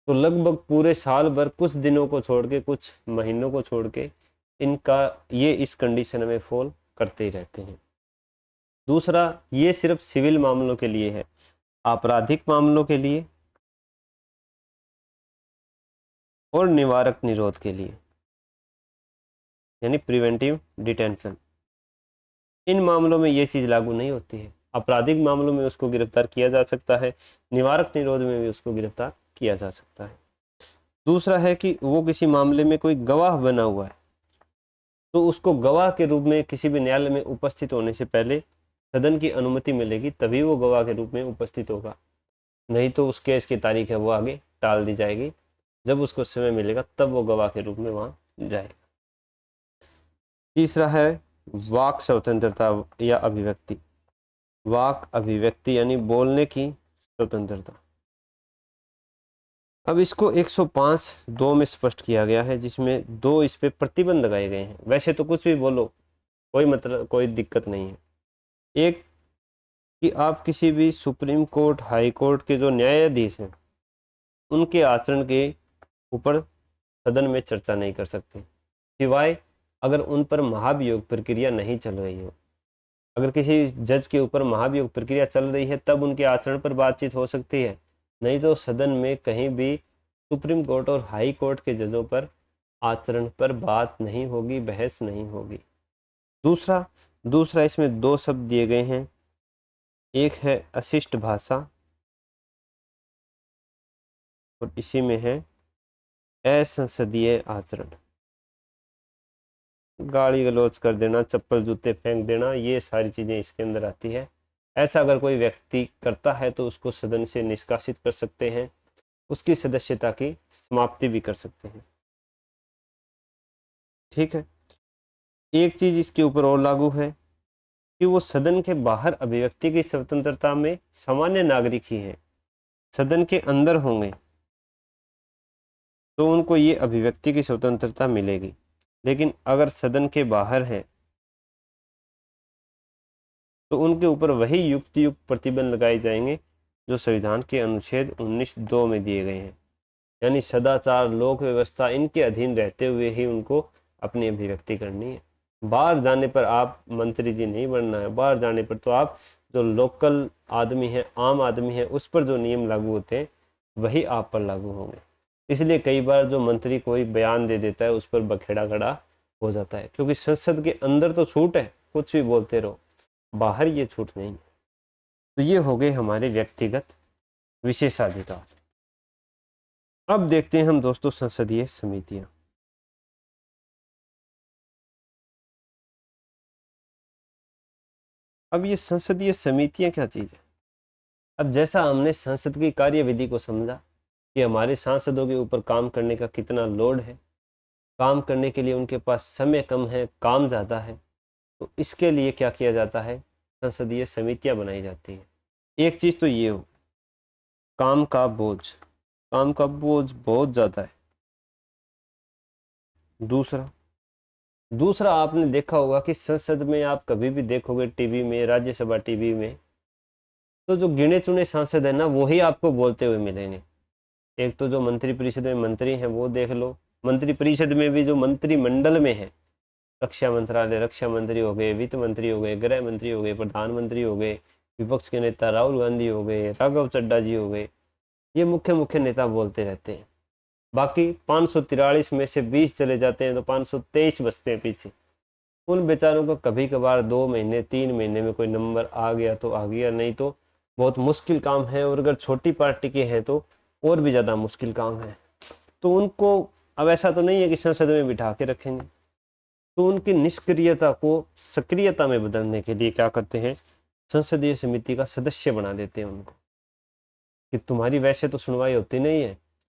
तो लगभग पूरे साल भर कुछ दिनों को छोड़ के, कुछ महीनों को छोड़ के इनका ये इस कंडीशन में फॉल करते ही रहते हैं। दूसरा, ये सिर्फ सिविल मामलों के लिए है। आपराधिक मामलों के लिए और निवारक निरोध के लिए, यानी प्रिवेंटिव डिटेंशन, इन मामलों में ये चीज़ लागू नहीं होती है। आपराधिक मामलों में उसको गिरफ्तार किया जा सकता है, निवारक निरोध में भी उसको गिरफ्तार किया जा सकता है। दूसरा है कि वो किसी मामले में कोई गवाह बना हुआ है तो उसको गवाह के रूप में किसी भी न्यायालय में उपस्थित होने से पहले सदन की अनुमति मिलेगी, तभी वो गवाह के रूप में उपस्थित होगा। नहीं तो उस केस की तारीख है वो आगे टाल दी जाएगी, जब उसको समय मिलेगा तब वो गवाह के रूप में वहाँ जाएगा। तीसरा है वाक स्वतंत्रता या अभिव्यक्ति। वाक अभिव्यक्ति यानी बोलने की स्वतंत्रता। अब इसको 105(2) में स्पष्ट किया गया है, जिसमें 2 इस पे प्रतिबंध लगाए गए हैं। वैसे तो कुछ भी बोलो, कोई मतलब कोई दिक्कत नहीं है। एक कि आप किसी भी सुप्रीम कोर्ट, हाई कोर्ट के जो न्यायाधीश हैं उनके आचरण के ऊपर सदन में चर्चा नहीं कर सकते, सिवाय अगर उन पर महाभियोग प्रक्रिया नहीं चल रही हो। अगर किसी जज के ऊपर महाभियोग प्रक्रिया चल रही है तब उनके आचरण पर बातचीत हो सकती है, नहीं तो सदन में कहीं भी सुप्रीम कोर्ट और हाई कोर्ट के जजों पर आचरण पर बात नहीं होगी, बहस नहीं होगी। दूसरा इसमें 2 शब्द दिए गए हैं। एक है अशिष्ट भाषा और इसी में है असंसदीय आचरण। गाली गलौज कर देना, चप्पल जूते फेंक देना, ये सारी चीज़ें इसके अंदर आती है। ऐसा अगर कोई व्यक्ति करता है तो उसको सदन से निष्कासित कर सकते हैं, उसकी सदस्यता की समाप्ति भी कर सकते हैं। ठीक है। एक चीज इसके ऊपर और लागू है कि वो सदन के बाहर अभिव्यक्ति की स्वतंत्रता में सामान्य नागरिक ही है। सदन के अंदर होंगे तो उनको ये अभिव्यक्ति की स्वतंत्रता मिलेगी, लेकिन अगर सदन के बाहर है तो उनके ऊपर वही युक्त प्रतिबंध लगाए जाएंगे जो संविधान के अनुच्छेद 19(2) में दिए गए हैं। यानी सदाचार, लोक व्यवस्था, इनके अधीन रहते हुए ही उनको अपनी अभिव्यक्ति करनी है। बाहर जाने पर आप मंत्री जी नहीं बनना है। बाहर जाने पर तो आप जो लोकल आदमी है, आम आदमी है, उस पर जो नियम लागू होते हैं वही आप पर लागू होंगे। इसलिए कई बार जो मंत्री कोई बयान दे देता है उस पर बखेड़ा खड़ा हो जाता है, क्योंकि संसद के अंदर तो छूट है, कुछ भी बोलते रहो, बाहर ये छूट नहीं है। तो ये हो गए हमारे व्यक्तिगत विशेषाधिकार। अब देखते हैं हम दोस्तों संसदीय समितियां। अब ये संसदीय समितियां क्या चीज है? अब जैसा हमने संसद की कार्यविधि को समझा कि हमारे सांसदों के ऊपर काम करने का कितना लोड है, काम करने के लिए उनके पास समय कम है, काम ज़्यादा है, तो इसके लिए क्या किया जाता है, संसदीय समितियां बनाई जाती हैं। एक चीज़ तो ये हो, काम का बोझ बहुत ज़्यादा है। दूसरा आपने देखा होगा कि संसद में आप कभी भी देखोगे टीवी में, राज्यसभा टीवी में, तो जो गिने चुने सांसद है ना वही आपको बोलते हुए मिलेंगे। एक तो जो मंत्रिपरिषद में मंत्री हैं वो देख लो, मंत्रिपरिषद में भी जो मंत्रिमंडल में है, रक्षा मंत्रालय, रक्षा मंत्री हो गए, वित्त मंत्री हो गए, गृह मंत्री हो गए, प्रधानमंत्री हो गए, विपक्ष के नेता राहुल गांधी हो गए, राघव चड्ढा जी हो गए, ये मुख्य नेता बोलते रहते हैं। बाकी 543 में से 20 चले जाते हैं तो 523 बचते हैं पीछे। उन बेचारों को कभी कभार 2 महीने 3 महीने में कोई नंबर आ गया तो आ गया, नहीं तो बहुत मुश्किल काम है। और अगर छोटी पार्टी के हैं तो और भी ज़्यादा मुश्किल काम है। तो उनको अब ऐसा तो नहीं है कि संसद में बिठा के रखेंगे, तो उनकी निष्क्रियता को सक्रियता में बदलने के लिए क्या करते हैं, संसदीय समिति का सदस्य बना देते हैं उनको, कि तुम्हारी वैसे तो सुनवाई होती नहीं है,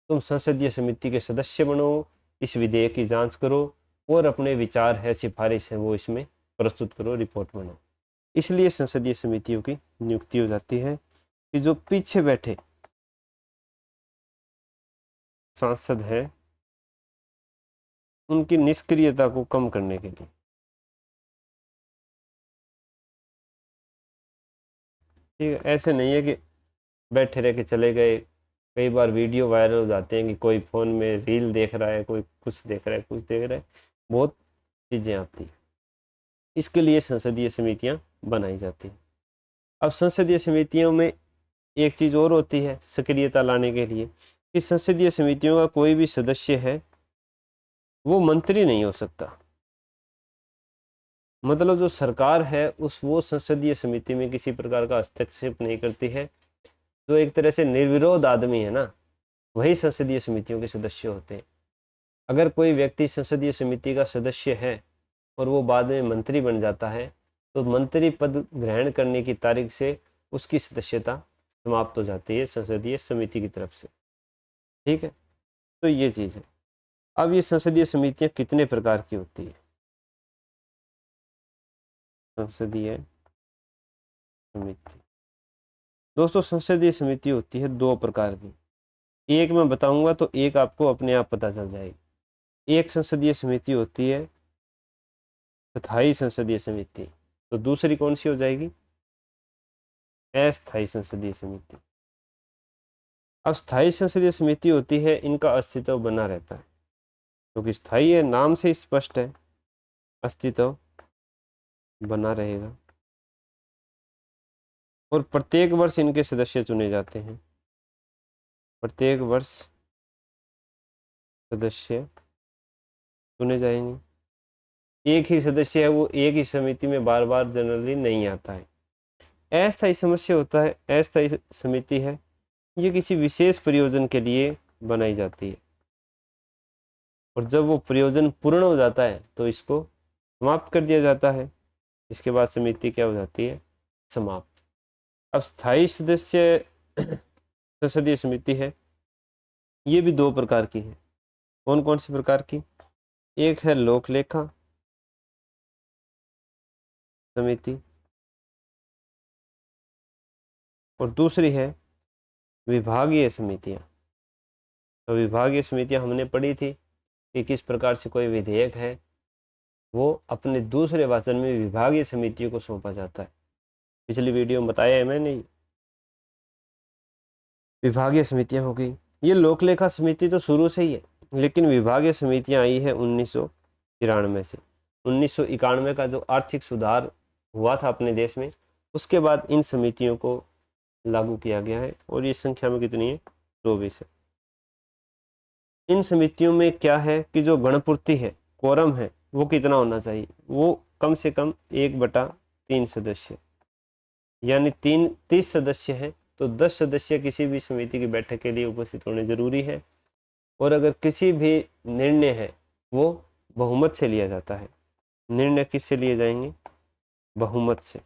तुम संसदीय समिति के सदस्य बनो, इस विधेयक की जांच करो और अपने विचार है, सिफारिश है, वो इसमें प्रस्तुत करो, रिपोर्ट बनाओ। इसलिए संसदीय समितियों की नियुक्ति हो जाती है कि जो पीछे बैठे सांसद हैं उनकी निष्क्रियता को कम करने के लिए। ठीक है, ऐसे नहीं है कि बैठे रह के चले गए। कई बार वीडियो वायरल हो जाते हैं कि कोई फ़ोन में रील देख रहा है, कोई कुछ देख रहा है, कुछ देख रहा है, बहुत चीज़ें आती हैं। इसके लिए संसदीय समितियां बनाई जाती हैं। अब संसदीय समितियों में एक चीज़ और होती है सक्रियता लाने के लिए कि संसदीय समितियों का कोई भी सदस्य है वो मंत्री नहीं हो सकता। मतलब जो सरकार है वो संसदीय समिति में किसी प्रकार का हस्तक्षेप नहीं करती है। जो एक तरह से निर्विरोध आदमी है ना, वही संसदीय समितियों के सदस्य होते हैं। अगर कोई व्यक्ति संसदीय समिति का सदस्य है और वो बाद में मंत्री बन जाता है तो मंत्री पद ग्रहण करने की तारीख से उसकी सदस्यता समाप्त हो जाती है संसदीय समिति की तरफ से। ठीक है, तो ये चीज़ है। अब ये संसदीय समितियां कितने प्रकार की होती है? संसदीय समिति दोस्तों, संसदीय समिति होती है दो प्रकार की। एक मैं बताऊंगा तो एक आपको अपने आप पता चल जाएगी। एक संसदीय समिति होती है स्थायी संसदीय समिति, तो दूसरी कौन सी हो जाएगी? अस्थायी संसदीय समिति। अब स्थायी संसदीय समिति होती है, इनका अस्तित्व बना रहता है क्योंकि स्थायी है, नाम से स्पष्ट है, अस्तित्व बना रहेगा। और प्रत्येक वर्ष इनके सदस्य चुने जाते हैं। प्रत्येक वर्ष सदस्य चुने जाएंगे। एक ही सदस्य है, वो एक ही समिति में बार बार जनरली नहीं आता है। अस्थायी समस्या होता है, अस्थायी समिति है, ये किसी विशेष प्रयोजन के लिए बनाई जाती है और जब वो प्रयोजन पूर्ण हो जाता है तो इसको समाप्त कर दिया जाता है। इसके बाद समिति क्या हो जाती है? समाप्त। अब स्थायी सदस्य संसदीय समिति है, ये भी दो प्रकार की है। कौन कौन सी प्रकार की? एक है लोक लेखा समिति और दूसरी है विभागीय समितियां। तो विभागीय समितियां हमने पढ़ी थी कि किस प्रकार से कोई विधेयक है वो अपने दूसरे वाचन में विभागीय समितियों को सौंपा जाता है। पिछली वीडियो में बताया है मैंने। विभागीय समितियां हो गई। ये लोक लेखा समिति तो शुरू से ही है, लेकिन विभागीय समितियां आई है 1993 से। 1991 का जो आर्थिक सुधार हुआ था अपने देश में, उसके बाद इन समितियों को लागू किया गया है और ये संख्या में कितनी है? 24 है। इन समितियों में क्या है कि जो गणपूर्ति है, कोरम है, वो कितना होना चाहिए? वो कम से कम 1/3 सदस्य, यानी 30 सदस्य हैं तो 10 सदस्य किसी भी समिति की बैठक के लिए उपस्थित होने जरूरी है। और अगर किसी भी निर्णय है वो बहुमत से लिया जाता है। निर्णय किससे लिए जाएंगे? बहुमत से।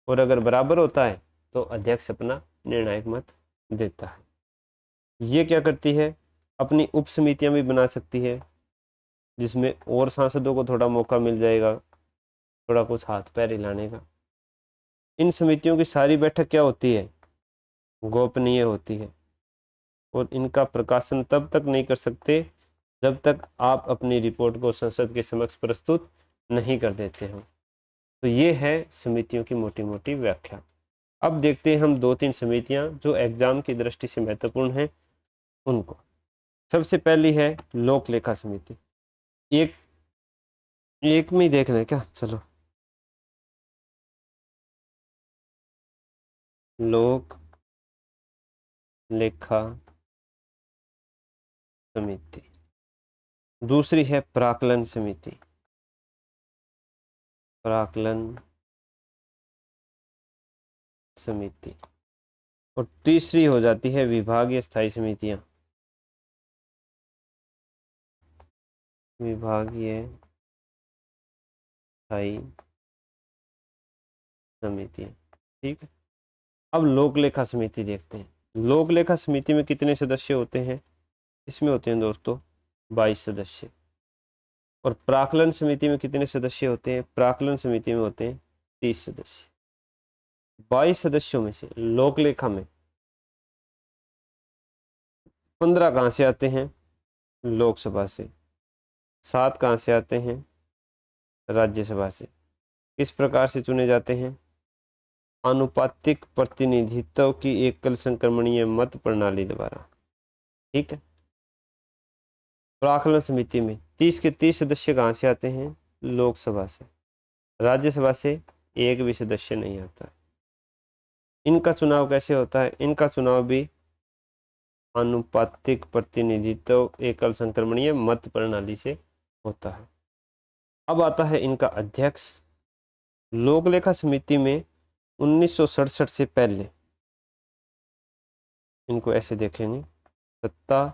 और अगर बराबर होता है तो अध्यक्ष अपना निर्णायक मत देता है। ये क्या करती है? अपनी उप समितियां भी बना सकती है जिसमें और सांसदों को थोड़ा मौका मिल जाएगा, थोड़ा कुछ हाथ पैर हिलाने का। इन समितियों की सारी बैठक क्या होती है? गोपनीय होती है और इनका प्रकाशन तब तक नहीं कर सकते जब तक आप अपनी रिपोर्ट को संसद के समक्ष प्रस्तुत नहीं कर देते हो। तो ये है समितियों की मोटी मोटी व्याख्या। अब देखते हैं हम 2-3 समितियां जो एग्जाम की दृष्टि से महत्वपूर्ण हैं उनको। सबसे पहली है लोक लेखा समिति। एक एक में ही देखना है क्या? चलो, लोक लेखा समिति। दूसरी है प्राक्कलन समिति। प्राक्कलन समिति। और तीसरी हो जाती है विभागीय स्थायी समितियां। विभागीय स्थायी समितियां। ठीक है, अब लोक लेखा समिति देखते हैं। लोक लेखा समिति में कितने सदस्य होते हैं? इसमें होते हैं दोस्तों 22 सदस्य। और प्राक्कलन समिति में कितने सदस्य होते हैं? प्राक्कलन समिति में होते हैं 30 सदस्य। 22 सदस्यों में से लोक लेखा में 15 कहाँ से आते हैं? लोकसभा से। 7 कहाँ से आते हैं? राज्यसभा से। किस प्रकार से चुने जाते हैं? आनुपातिक प्रतिनिधित्व की एकल संक्रमणीय मत प्रणाली द्वारा। ठीक है। प्राक्कलन समिति में 30 के 30 सदस्य कहाँ से आते हैं? लोकसभा से। राज्यसभा से एक भी सदस्य नहीं आता। इनका चुनाव कैसे होता है? इनका चुनाव भी आनुपातिक प्रतिनिधित्व एकल संक्रमणीय मत प्रणाली से होता है। अब आता है इनका अध्यक्ष। लोक लेखा समिति में 1967 से पहले इनको ऐसे देखेंगे, सत्ता,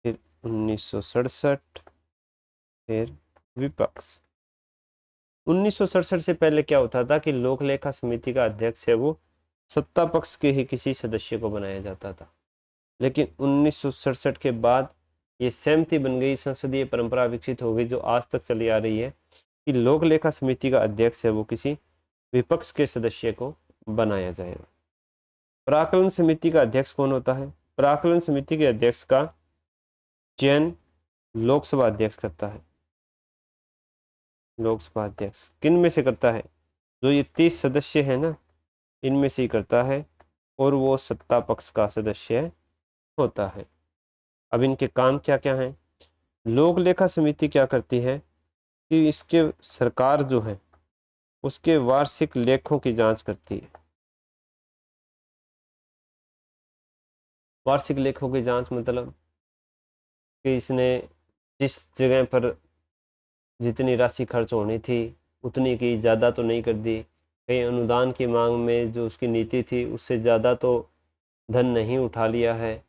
फिर 1967, फिर विपक्ष। 1967 से पहले क्या होता था कि लोक लेखा समिति का अध्यक्ष है वो सत्ता पक्ष के ही किसी सदस्य को बनाया जाता था। लेकिन 1967 के बाद ये सहमति बन गई, संसदीय परंपरा विकसित हो गई जो आज तक चली आ रही है कि लोक लेखा समिति का अध्यक्ष है वो किसी विपक्ष के सदस्य को बनाया जाएगा। प्राक्कलन समिति का अध्यक्ष कौन होता है? प्राक्कलन समिति के अध्यक्ष का चयन लोकसभा अध्यक्ष करता है। लोकसभा अध्यक्ष किन में से करता है? जो ये 30 सदस्य है ना, इनमें से ही करता है, और वो सत्ता पक्ष का सदस्य होता है। अब इनके काम क्या क्या हैं? लोक लेखा समिति क्या करती है कि इसके सरकार जो है उसके वार्षिक लेखों की जांच करती है। वार्षिक लेखों की जांच मतलब कि इसने जिस जगह पर जितनी राशि खर्च होनी थी उतनी की, ज़्यादा तो नहीं कर दी, कहीं अनुदान की मांग में जो उसकी नीति थी उससे ज़्यादा तो धन नहीं उठा लिया है।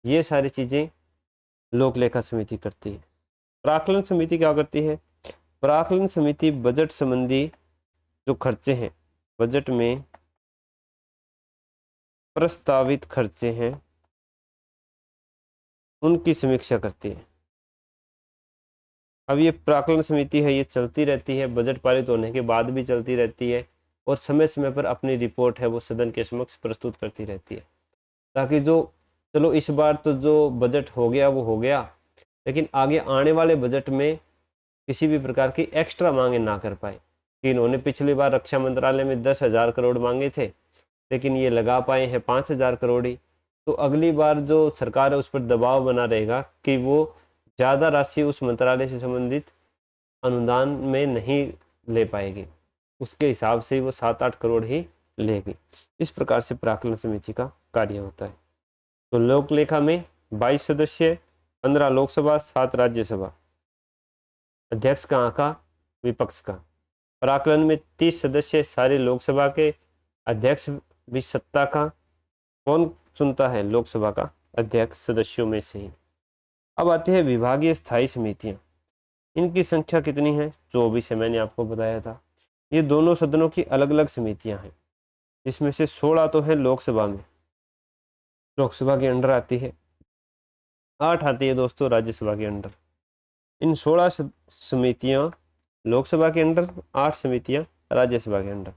ये सारी चीज़ें लोक लेखा समिति करती है। प्राक्कलन समिति क्या करती है? प्राक्कलन समिति बजट संबंधी जो खर्चे हैं, बजट में प्रस्तावित खर्चे हैं, उनकी समीक्षा करती है। अब ये प्राक्कलन समिति है, ये चलती रहती है, बजट पारित होने के बाद भी चलती रहती है, और समय समय पर अपनी रिपोर्ट है वो सदन के समक्ष प्रस्तुत करती रहती है, ताकि जो चलो इस बार तो जो बजट हो गया वो हो गया, लेकिन आगे आने वाले बजट में किसी भी प्रकार की एक्स्ट्रा मांगे ना कर पाए। कि इन्होंने पिछली बार रक्षा मंत्रालय में 10,000 करोड़ मांगे थे, लेकिन ये लगा पाए हैं 5,000 करोड़ ही। तो अगली बार जो सरकार है उस पर दबाव बना रहेगा कि वो ज़्यादा राशि उस मंत्रालय से संबंधित अनुदान में नहीं ले पाएगी, उसके हिसाब से वो 7-8 करोड़ ही लेगी। इस प्रकार से प्राक्कलन समिति का कार्य होता है। तो लोक लेखा में 22 सदस्य, 15 लोकसभा, 7 राज्यसभा। अध्यक्ष कहाँ का? विपक्ष का। प्राक्कलन में 30 सदस्य, सारे लोकसभा के, अध्यक्ष भी सत्ता का। कौन चुनता है? लोकसभा का अध्यक्ष सदस्यों में से ही। अब आती है विभागीय स्थायी समितियां। इनकी संख्या कितनी है? 24 है, मैंने आपको बताया था। ये दोनों सदनों की अलग अलग समितियां हैं, जिसमें से 16 तो है लोकसभा में, लोकसभा के अंडर आती है, 8 आती है दोस्तों राज्यसभा के अंडर। इन 16 समितियां लोकसभा के अंडर, 8 समितियां राज्यसभा के अंडर।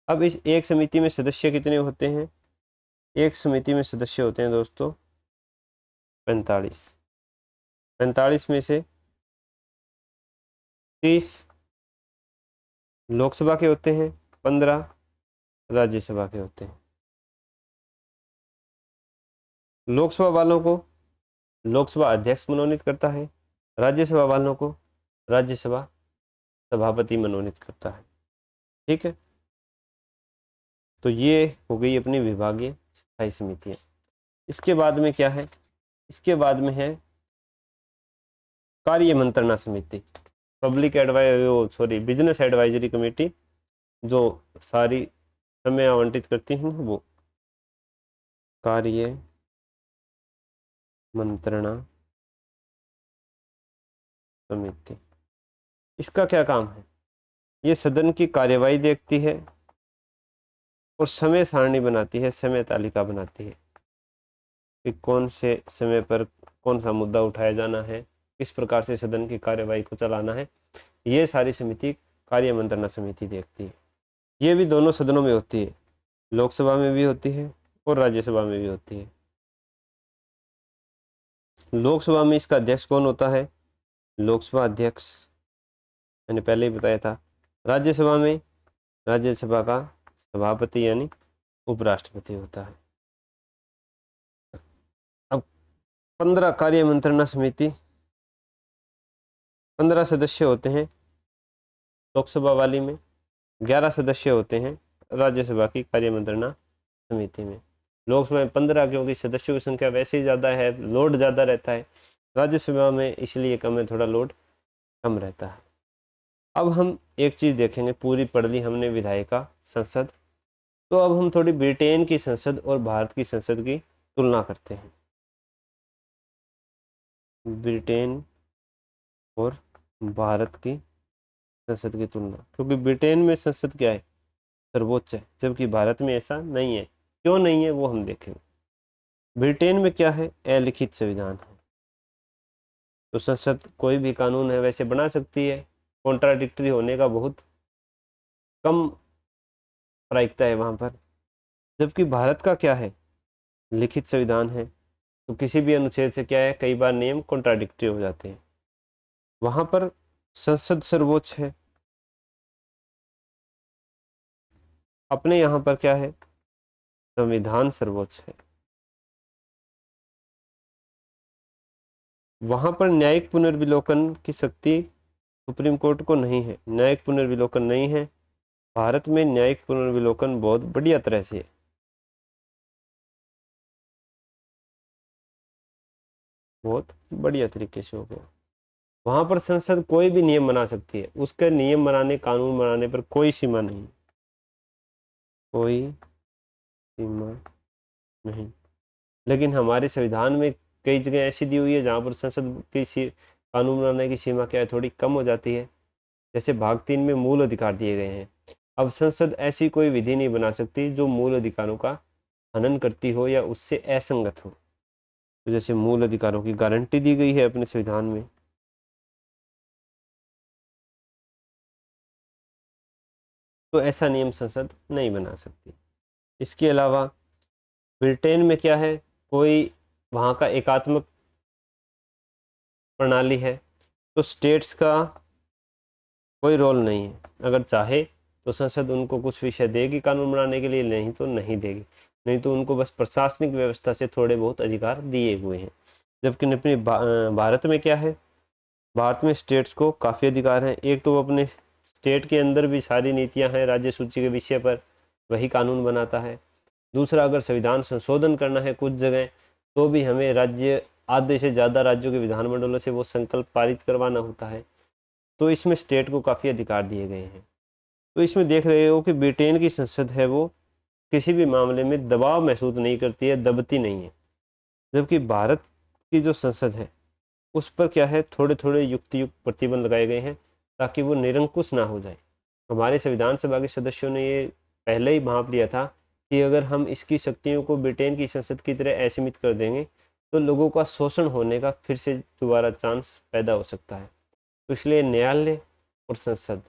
अब इस एक समिति में सदस्य कितने होते हैं? एक समिति में सदस्य होते हैं दोस्तों 45। 45 में से 30 लोकसभा के होते हैं, 15 राज्यसभा के होते हैं। लोकसभा वालों को लोकसभा अध्यक्ष मनोनीत करता है, राज्यसभा वालों को राज्यसभा सभापति मनोनीत करता है। ठीक है, तो ये हो गई अपनी विभागीय स्थायी समितियां। इसके बाद में क्या है? इसके बाद में है कार्य मंत्रणा समिति, बिजनेस एडवाइजरी कमेटी, जो सारी समय आवंटित करती हैं वो कार्य मंत्रणा समिति। इसका क्या काम है? ये सदन की कार्यवाही देखती है और समय सारणी बनाती है, समय तालिका बनाती है कि कौन से समय पर कौन सा मुद्दा उठाया जाना है, किस प्रकार से सदन की कार्यवाही को चलाना है। ये सारी समिति कार्य मंत्रणा समिति देखती है। ये भी दोनों सदनों में होती है, लोकसभा में भी होती है और राज्यसभा में भी होती है। लोकसभा में इसका अध्यक्ष कौन होता है? लोकसभा अध्यक्ष, मैंने पहले ही बताया था। राज्यसभा में राज्यसभा का सभापति यानी उपराष्ट्रपति होता है। अब 15 कार्य मंत्रणा समिति, 15 सदस्य होते हैं लोकसभा वाली में, 11 सदस्य होते हैं राज्यसभा की कार्य मंत्रणा समिति में। लोकसभा में 15 क्योंकि सदस्यों की संख्या वैसे ही ज़्यादा है, लोड ज़्यादा रहता है। राज्यसभा में इसलिए कम है, थोड़ा लोड कम रहता है। अब हम एक चीज़ देखेंगे, पूरी पढ़ ली हमने विधायिका संसद, तो अब हम थोड़ी ब्रिटेन की संसद और भारत की संसद की तुलना करते हैं। ब्रिटेन और भारत की संसद की तुलना, क्योंकि ब्रिटेन में संसद क्या है? सर्वोच्च है, जबकि भारत में ऐसा नहीं है। क्यों नहीं है वो हम देखेंगे। ब्रिटेन में क्या है? अलिखित संविधान है, तो संसद कोई भी कानून है वैसे बना सकती है, कॉन्ट्राडिक्टरी होने का बहुत कम प्रायिकता है वहाँ पर। जबकि भारत का क्या है? लिखित संविधान है, तो किसी भी अनुच्छेद से क्या है, कई बार नियम कॉन्ट्राडिक्टरी हो जाते हैं। वहाँ पर संसद सर्वोच्च है, अपने यहाँ पर क्या है? संविधान सर्वोच्च है। वहाँ पर न्यायिक पुनर्विलोकन की शक्ति सुप्रीम कोर्ट को नहीं है, न्यायिक पुनर्विलोकन नहीं है। भारत में न्यायिक पुनर्विलोकन बहुत बढ़िया तरह से है। बहुत बढ़िया तरीके से हो गया। वहां पर संसद कोई भी नियम बना सकती है, उसके नियम बनाने, कानून बनाने पर कोई सीमा नहीं, कोई सीमा नहीं। लेकिन हमारे संविधान में कई जगह ऐसी दी हुई है जहां पर संसद की कानून बनाने की सीमा क्या है, थोड़ी कम हो जाती है। जैसे भाग 3 में मूल अधिकार दिए गए हैं। अब संसद ऐसी कोई विधि नहीं बना सकती जो मूल अधिकारों का हनन करती हो या उससे असंगत हो। तो जैसे मूल अधिकारों की गारंटी दी गई है अपने संविधान में, तो ऐसा नियम संसद नहीं बना सकती। इसके अलावा ब्रिटेन में क्या है, कोई वहाँ का एकात्मक प्रणाली है, तो स्टेट्स का कोई रोल नहीं है। अगर चाहे तो संसद उनको कुछ विषय देगी कानून बनाने के लिए, नहीं तो नहीं देगी। नहीं तो उनको बस प्रशासनिक व्यवस्था से थोड़े बहुत अधिकार दिए हुए हैं। जबकि अपने भारत में क्या है, भारत में स्टेट्स को काफ़ी अधिकार हैं। एक तो वो अपने स्टेट के अंदर भी सारी नीतियां हैं राज्य सूची के विषय पर, वही कानून बनाता है। दूसरा, अगर संविधान संशोधन करना है कुछ जगह, तो भी हमें राज्य, आधे से ज़्यादा राज्यों के विधानमंडलों से वो संकल्प पारित करवाना होता है। तो इसमें स्टेट को काफ़ी अधिकार दिए गए हैं। तो इसमें देख रहे हो कि ब्रिटेन की संसद है वो किसी भी मामले में दबाव महसूस नहीं करती है, दबती नहीं है। जबकि भारत की जो संसद है उस पर क्या है, थोड़े थोड़े युक्त प्रतिबंध लगाए गए हैं ताकि वो निरंकुश ना हो जाए। हमारे संविधान सभा के सदस्यों ने ये पहले ही भांप लिया था कि अगर हम इसकी शक्तियों को ब्रिटेन की संसद की तरह असीमित कर देंगे तो लोगों का शोषण होने का फिर से दोबारा चांस पैदा हो सकता है। तो इसलिए न्यायालय और संसद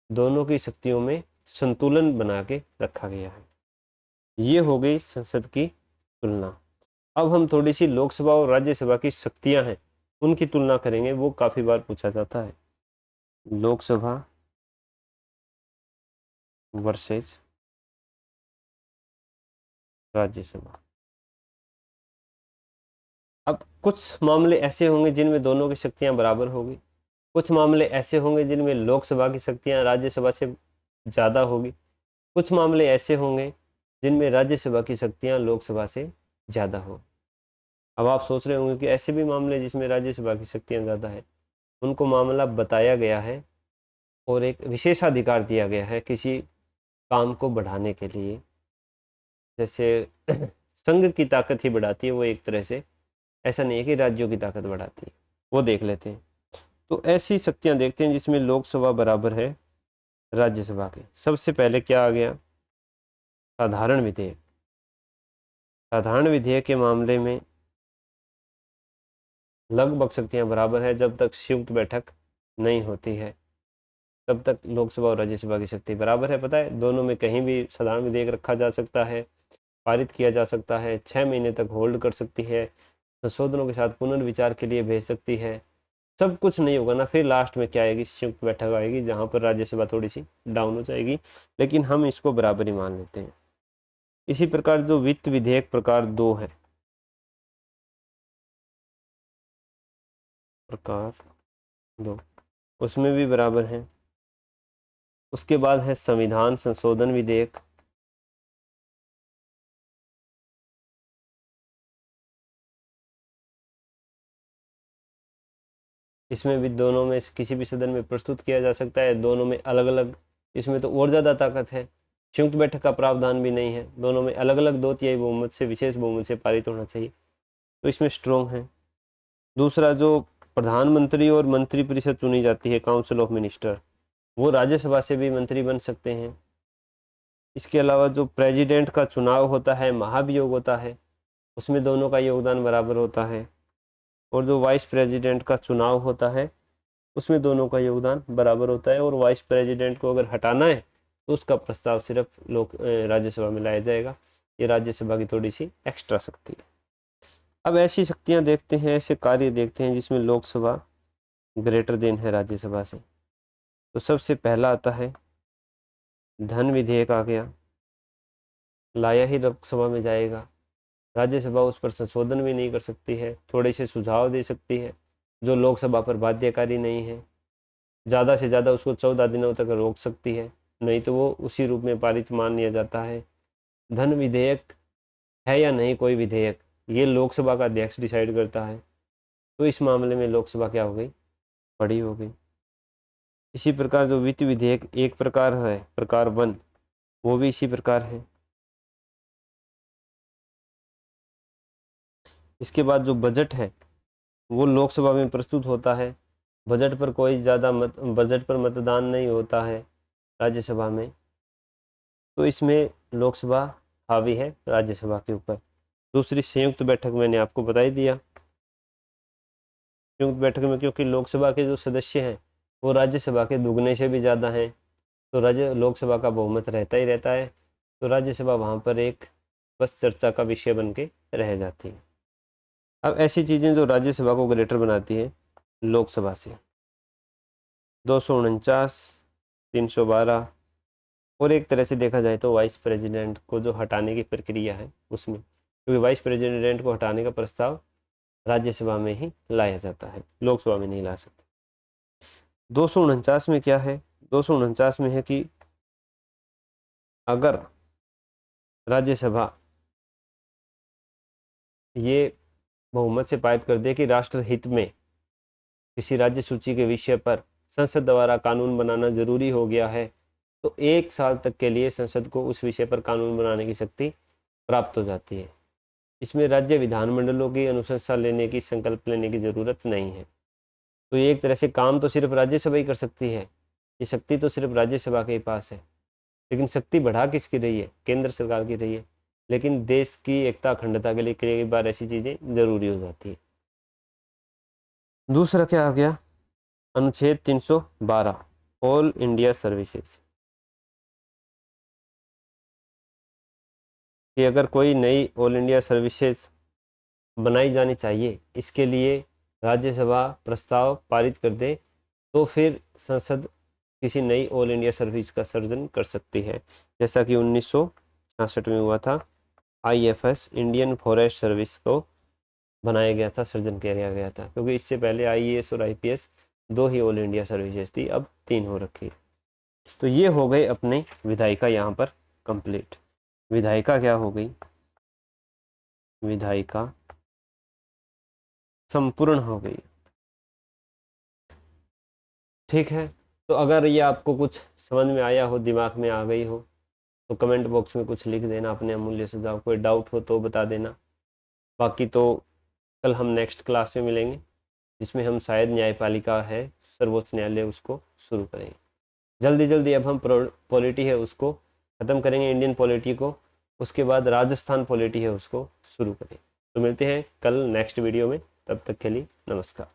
दोनों की शक्तियों में संतुलन बना के रखा गया है। ये हो गई संसद की तुलना। अब हम थोड़ी सी लोकसभा और राज्यसभा की शक्तियां हैं उनकी तुलना करेंगे, वो काफी बार पूछा जाता है। लोकसभा वर्सेस राज्यसभा। अब कुछ मामले ऐसे होंगे जिनमें दोनों की शक्तियां बराबर होगी, कुछ मामले ऐसे होंगे जिनमें लोकसभा की शक्तियां राज्यसभा से ज़्यादा होगी, कुछ मामले ऐसे होंगे जिनमें राज्यसभा की शक्तियां लोकसभा से ज़्यादा हो। अब आप सोच रहे होंगे कि ऐसे भी मामले जिसमें राज्यसभा की शक्तियां ज़्यादा है, उनको मामला बताया गया है और एक विशेषाधिकार दिया गया है किसी काम को बढ़ाने के लिए। जैसे संघ की ताकत ही बढ़ाती है वो एक तरह से, ऐसा नहीं है कि राज्यों की ताकत बढ़ाती है। वो देख लेते हैं। तो ऐसी शक्तियां देखते हैं जिसमें लोकसभा बराबर है राज्यसभा के। सबसे पहले क्या आ गया, साधारण विधेयक। साधारण विधेयक के मामले में लगभग शक्तियां बराबर है जब तक संयुक्त बैठक नहीं होती है। तब तक लोकसभा और राज्यसभा की शक्ति बराबर है। पता है, दोनों में कहीं भी साधारण विधेयक रखा जा सकता है, पारित किया जा सकता है, 6 महीने तक होल्ड कर सकती है, संशोधनों के साथ पुनर्विचार के लिए भेज सकती है। सब कुछ नहीं होगा ना, फिर लास्ट में क्या आएगी, संयुक्त बैठक आएगी जहां पर राज्यसभा थोड़ी सी डाउन हो जाएगी, लेकिन हम इसको बराबर ही मान लेते हैं। इसी प्रकार जो वित्त विधेयक प्रकार 2 है, प्रकार 2, उसमें भी बराबर है। उसके बाद है संविधान संशोधन विधेयक, इसमें भी दोनों में से किसी भी सदन में प्रस्तुत किया जा सकता है, दोनों में अलग अलग, इसमें तो और ज़्यादा ताकत है, संयुक्त बैठक का प्रावधान भी नहीं है, दोनों में अलग अलग 2/3 बहुमत से, विशेष बहुमत से पारित होना चाहिए, तो इसमें स्ट्रोंग है। दूसरा, जो प्रधानमंत्री और मंत्रिपरिषद चुनी जाती है, काउंसिल ऑफ मिनिस्टर, वो राज्यसभा से भी मंत्री बन सकते हैं। इसके अलावा जो प्रेसिडेंट का चुनाव होता है, महाभियोग होता है, उसमें दोनों का योगदान बराबर होता है। और जो वाइस प्रेसिडेंट का चुनाव होता है, उसमें दोनों का योगदान बराबर होता है। और वाइस प्रेसिडेंट को अगर हटाना है तो उसका प्रस्ताव सिर्फ राज्यसभा में लाया जाएगा। ये राज्यसभा की थोड़ी सी एक्स्ट्रा शक्ति है। अब ऐसी शक्तियां देखते हैं, ऐसे कार्य देखते हैं जिसमें लोकसभा ग्रेटर देन है राज्यसभा से। तो सबसे पहला आता है धन विधेयक, आ गया, लाया ही लोकसभा में जाएगा, राज्यसभा उस पर संशोधन भी नहीं कर सकती है, थोड़े से सुझाव दे सकती है जो लोकसभा पर बाध्यकारी नहीं है, ज़्यादा से ज़्यादा उसको 14 दिनों तक रोक सकती है, नहीं तो वो उसी रूप में पारित मान लिया जाता है। धन विधेयक है या नहीं कोई विधेयक, ये लोकसभा का अध्यक्ष डिसाइड करता है, तो इस मामले में लोकसभा क्या हो गई, बड़ी हो गई। इसी प्रकार जो वित्त विधेयक एक प्रकार है, प्रकार 1, वो भी इसी प्रकार है। इसके बाद जो बजट है वो लोकसभा में प्रस्तुत होता है, बजट पर कोई ज़्यादा बजट पर मतदान नहीं होता है राज्यसभा में, तो इसमें लोकसभा हावी है राज्यसभा के ऊपर। दूसरी संयुक्त बैठक मैंने आपको बता ही दिया। संयुक्त बैठक में क्योंकि लोकसभा के जो सदस्य हैं वो राज्यसभा के दुगने से भी ज़्यादा हैं, तो लोकसभा का बहुमत रहता ही रहता है, तो राज्यसभा वहाँ पर एक बस चर्चा का विषय बन के रह जाती है। अब ऐसी चीज़ें जो राज्यसभा को ग्रेटर बनाती है लोकसभा से, 249, 312, और एक तरह से देखा जाए तो वाइस प्रेसिडेंट को जो हटाने की प्रक्रिया है उसमें, क्योंकि वाइस प्रेसिडेंट को हटाने का प्रस्ताव राज्यसभा में ही लाया जाता है, लोकसभा में नहीं ला सकते। 249 में क्या है, 249 में है कि अगर राज्यसभा ये बहुमत से पारित कर दे कि राष्ट्रहित में किसी राज्य सूची के विषय पर संसद द्वारा कानून बनाना जरूरी हो गया है, तो 1 साल तक के लिए संसद को उस विषय पर कानून बनाने की शक्ति प्राप्त हो जाती है। इसमें राज्य विधानमंडलों की अनुशंसा लेने की, संकल्प लेने की जरूरत नहीं है। तो ये एक तरह से काम तो सिर्फ राज्यसभा ही कर सकती है, ये शक्ति तो सिर्फ राज्यसभा के ही पास है, लेकिन शक्ति बढ़ा किसकी रही है, केंद्र सरकार की रही है। लेकिन देश की एकता अखंडता के लिए कई बार ऐसी चीज़ें जरूरी हो जाती है। दूसरा क्या आ गया, अनुच्छेद 312, ऑल इंडिया सर्विसेज, कि अगर कोई नई ऑल इंडिया सर्विसेज बनाई जानी चाहिए, इसके लिए राज्यसभा प्रस्ताव पारित कर दे, तो फिर संसद किसी नई ऑल इंडिया सर्विस का सृजन कर सकती है, जैसा कि 1966 में हुआ था। IFS, इंडियन फॉरेस्ट सर्विस को बनाया गया था, सृजन किया गया था, क्योंकि इससे पहले IAS और IPS 2 ही ऑल इंडिया सर्विसेज थी, अब 3 हो रखी है। तो ये हो गए अपने विधायिका यहाँ पर कंप्लीट। विधायिका क्या हो गई, विधायिका संपूर्ण हो गई। ठीक है, तो अगर ये आपको कुछ समझ में आया हो, दिमाग में आ गई हो, तो कमेंट बॉक्स में कुछ लिख देना अपने अमूल्य सुझाव। कोई डाउट हो तो बता देना। बाकी तो कल हम नेक्स्ट क्लास में मिलेंगे, जिसमें हम शायद न्यायपालिका है, सर्वोच्च न्यायालय, उसको शुरू करेंगे। जल्दी जल्दी अब हम पॉलिटी है उसको ख़त्म करेंगे, इंडियन पॉलिटी को, उसके बाद राजस्थान पॉलिटी है उसको शुरू करेंगे। तो मिलते हैं कल नेक्स्ट वीडियो में, तब तक के लिए नमस्कार।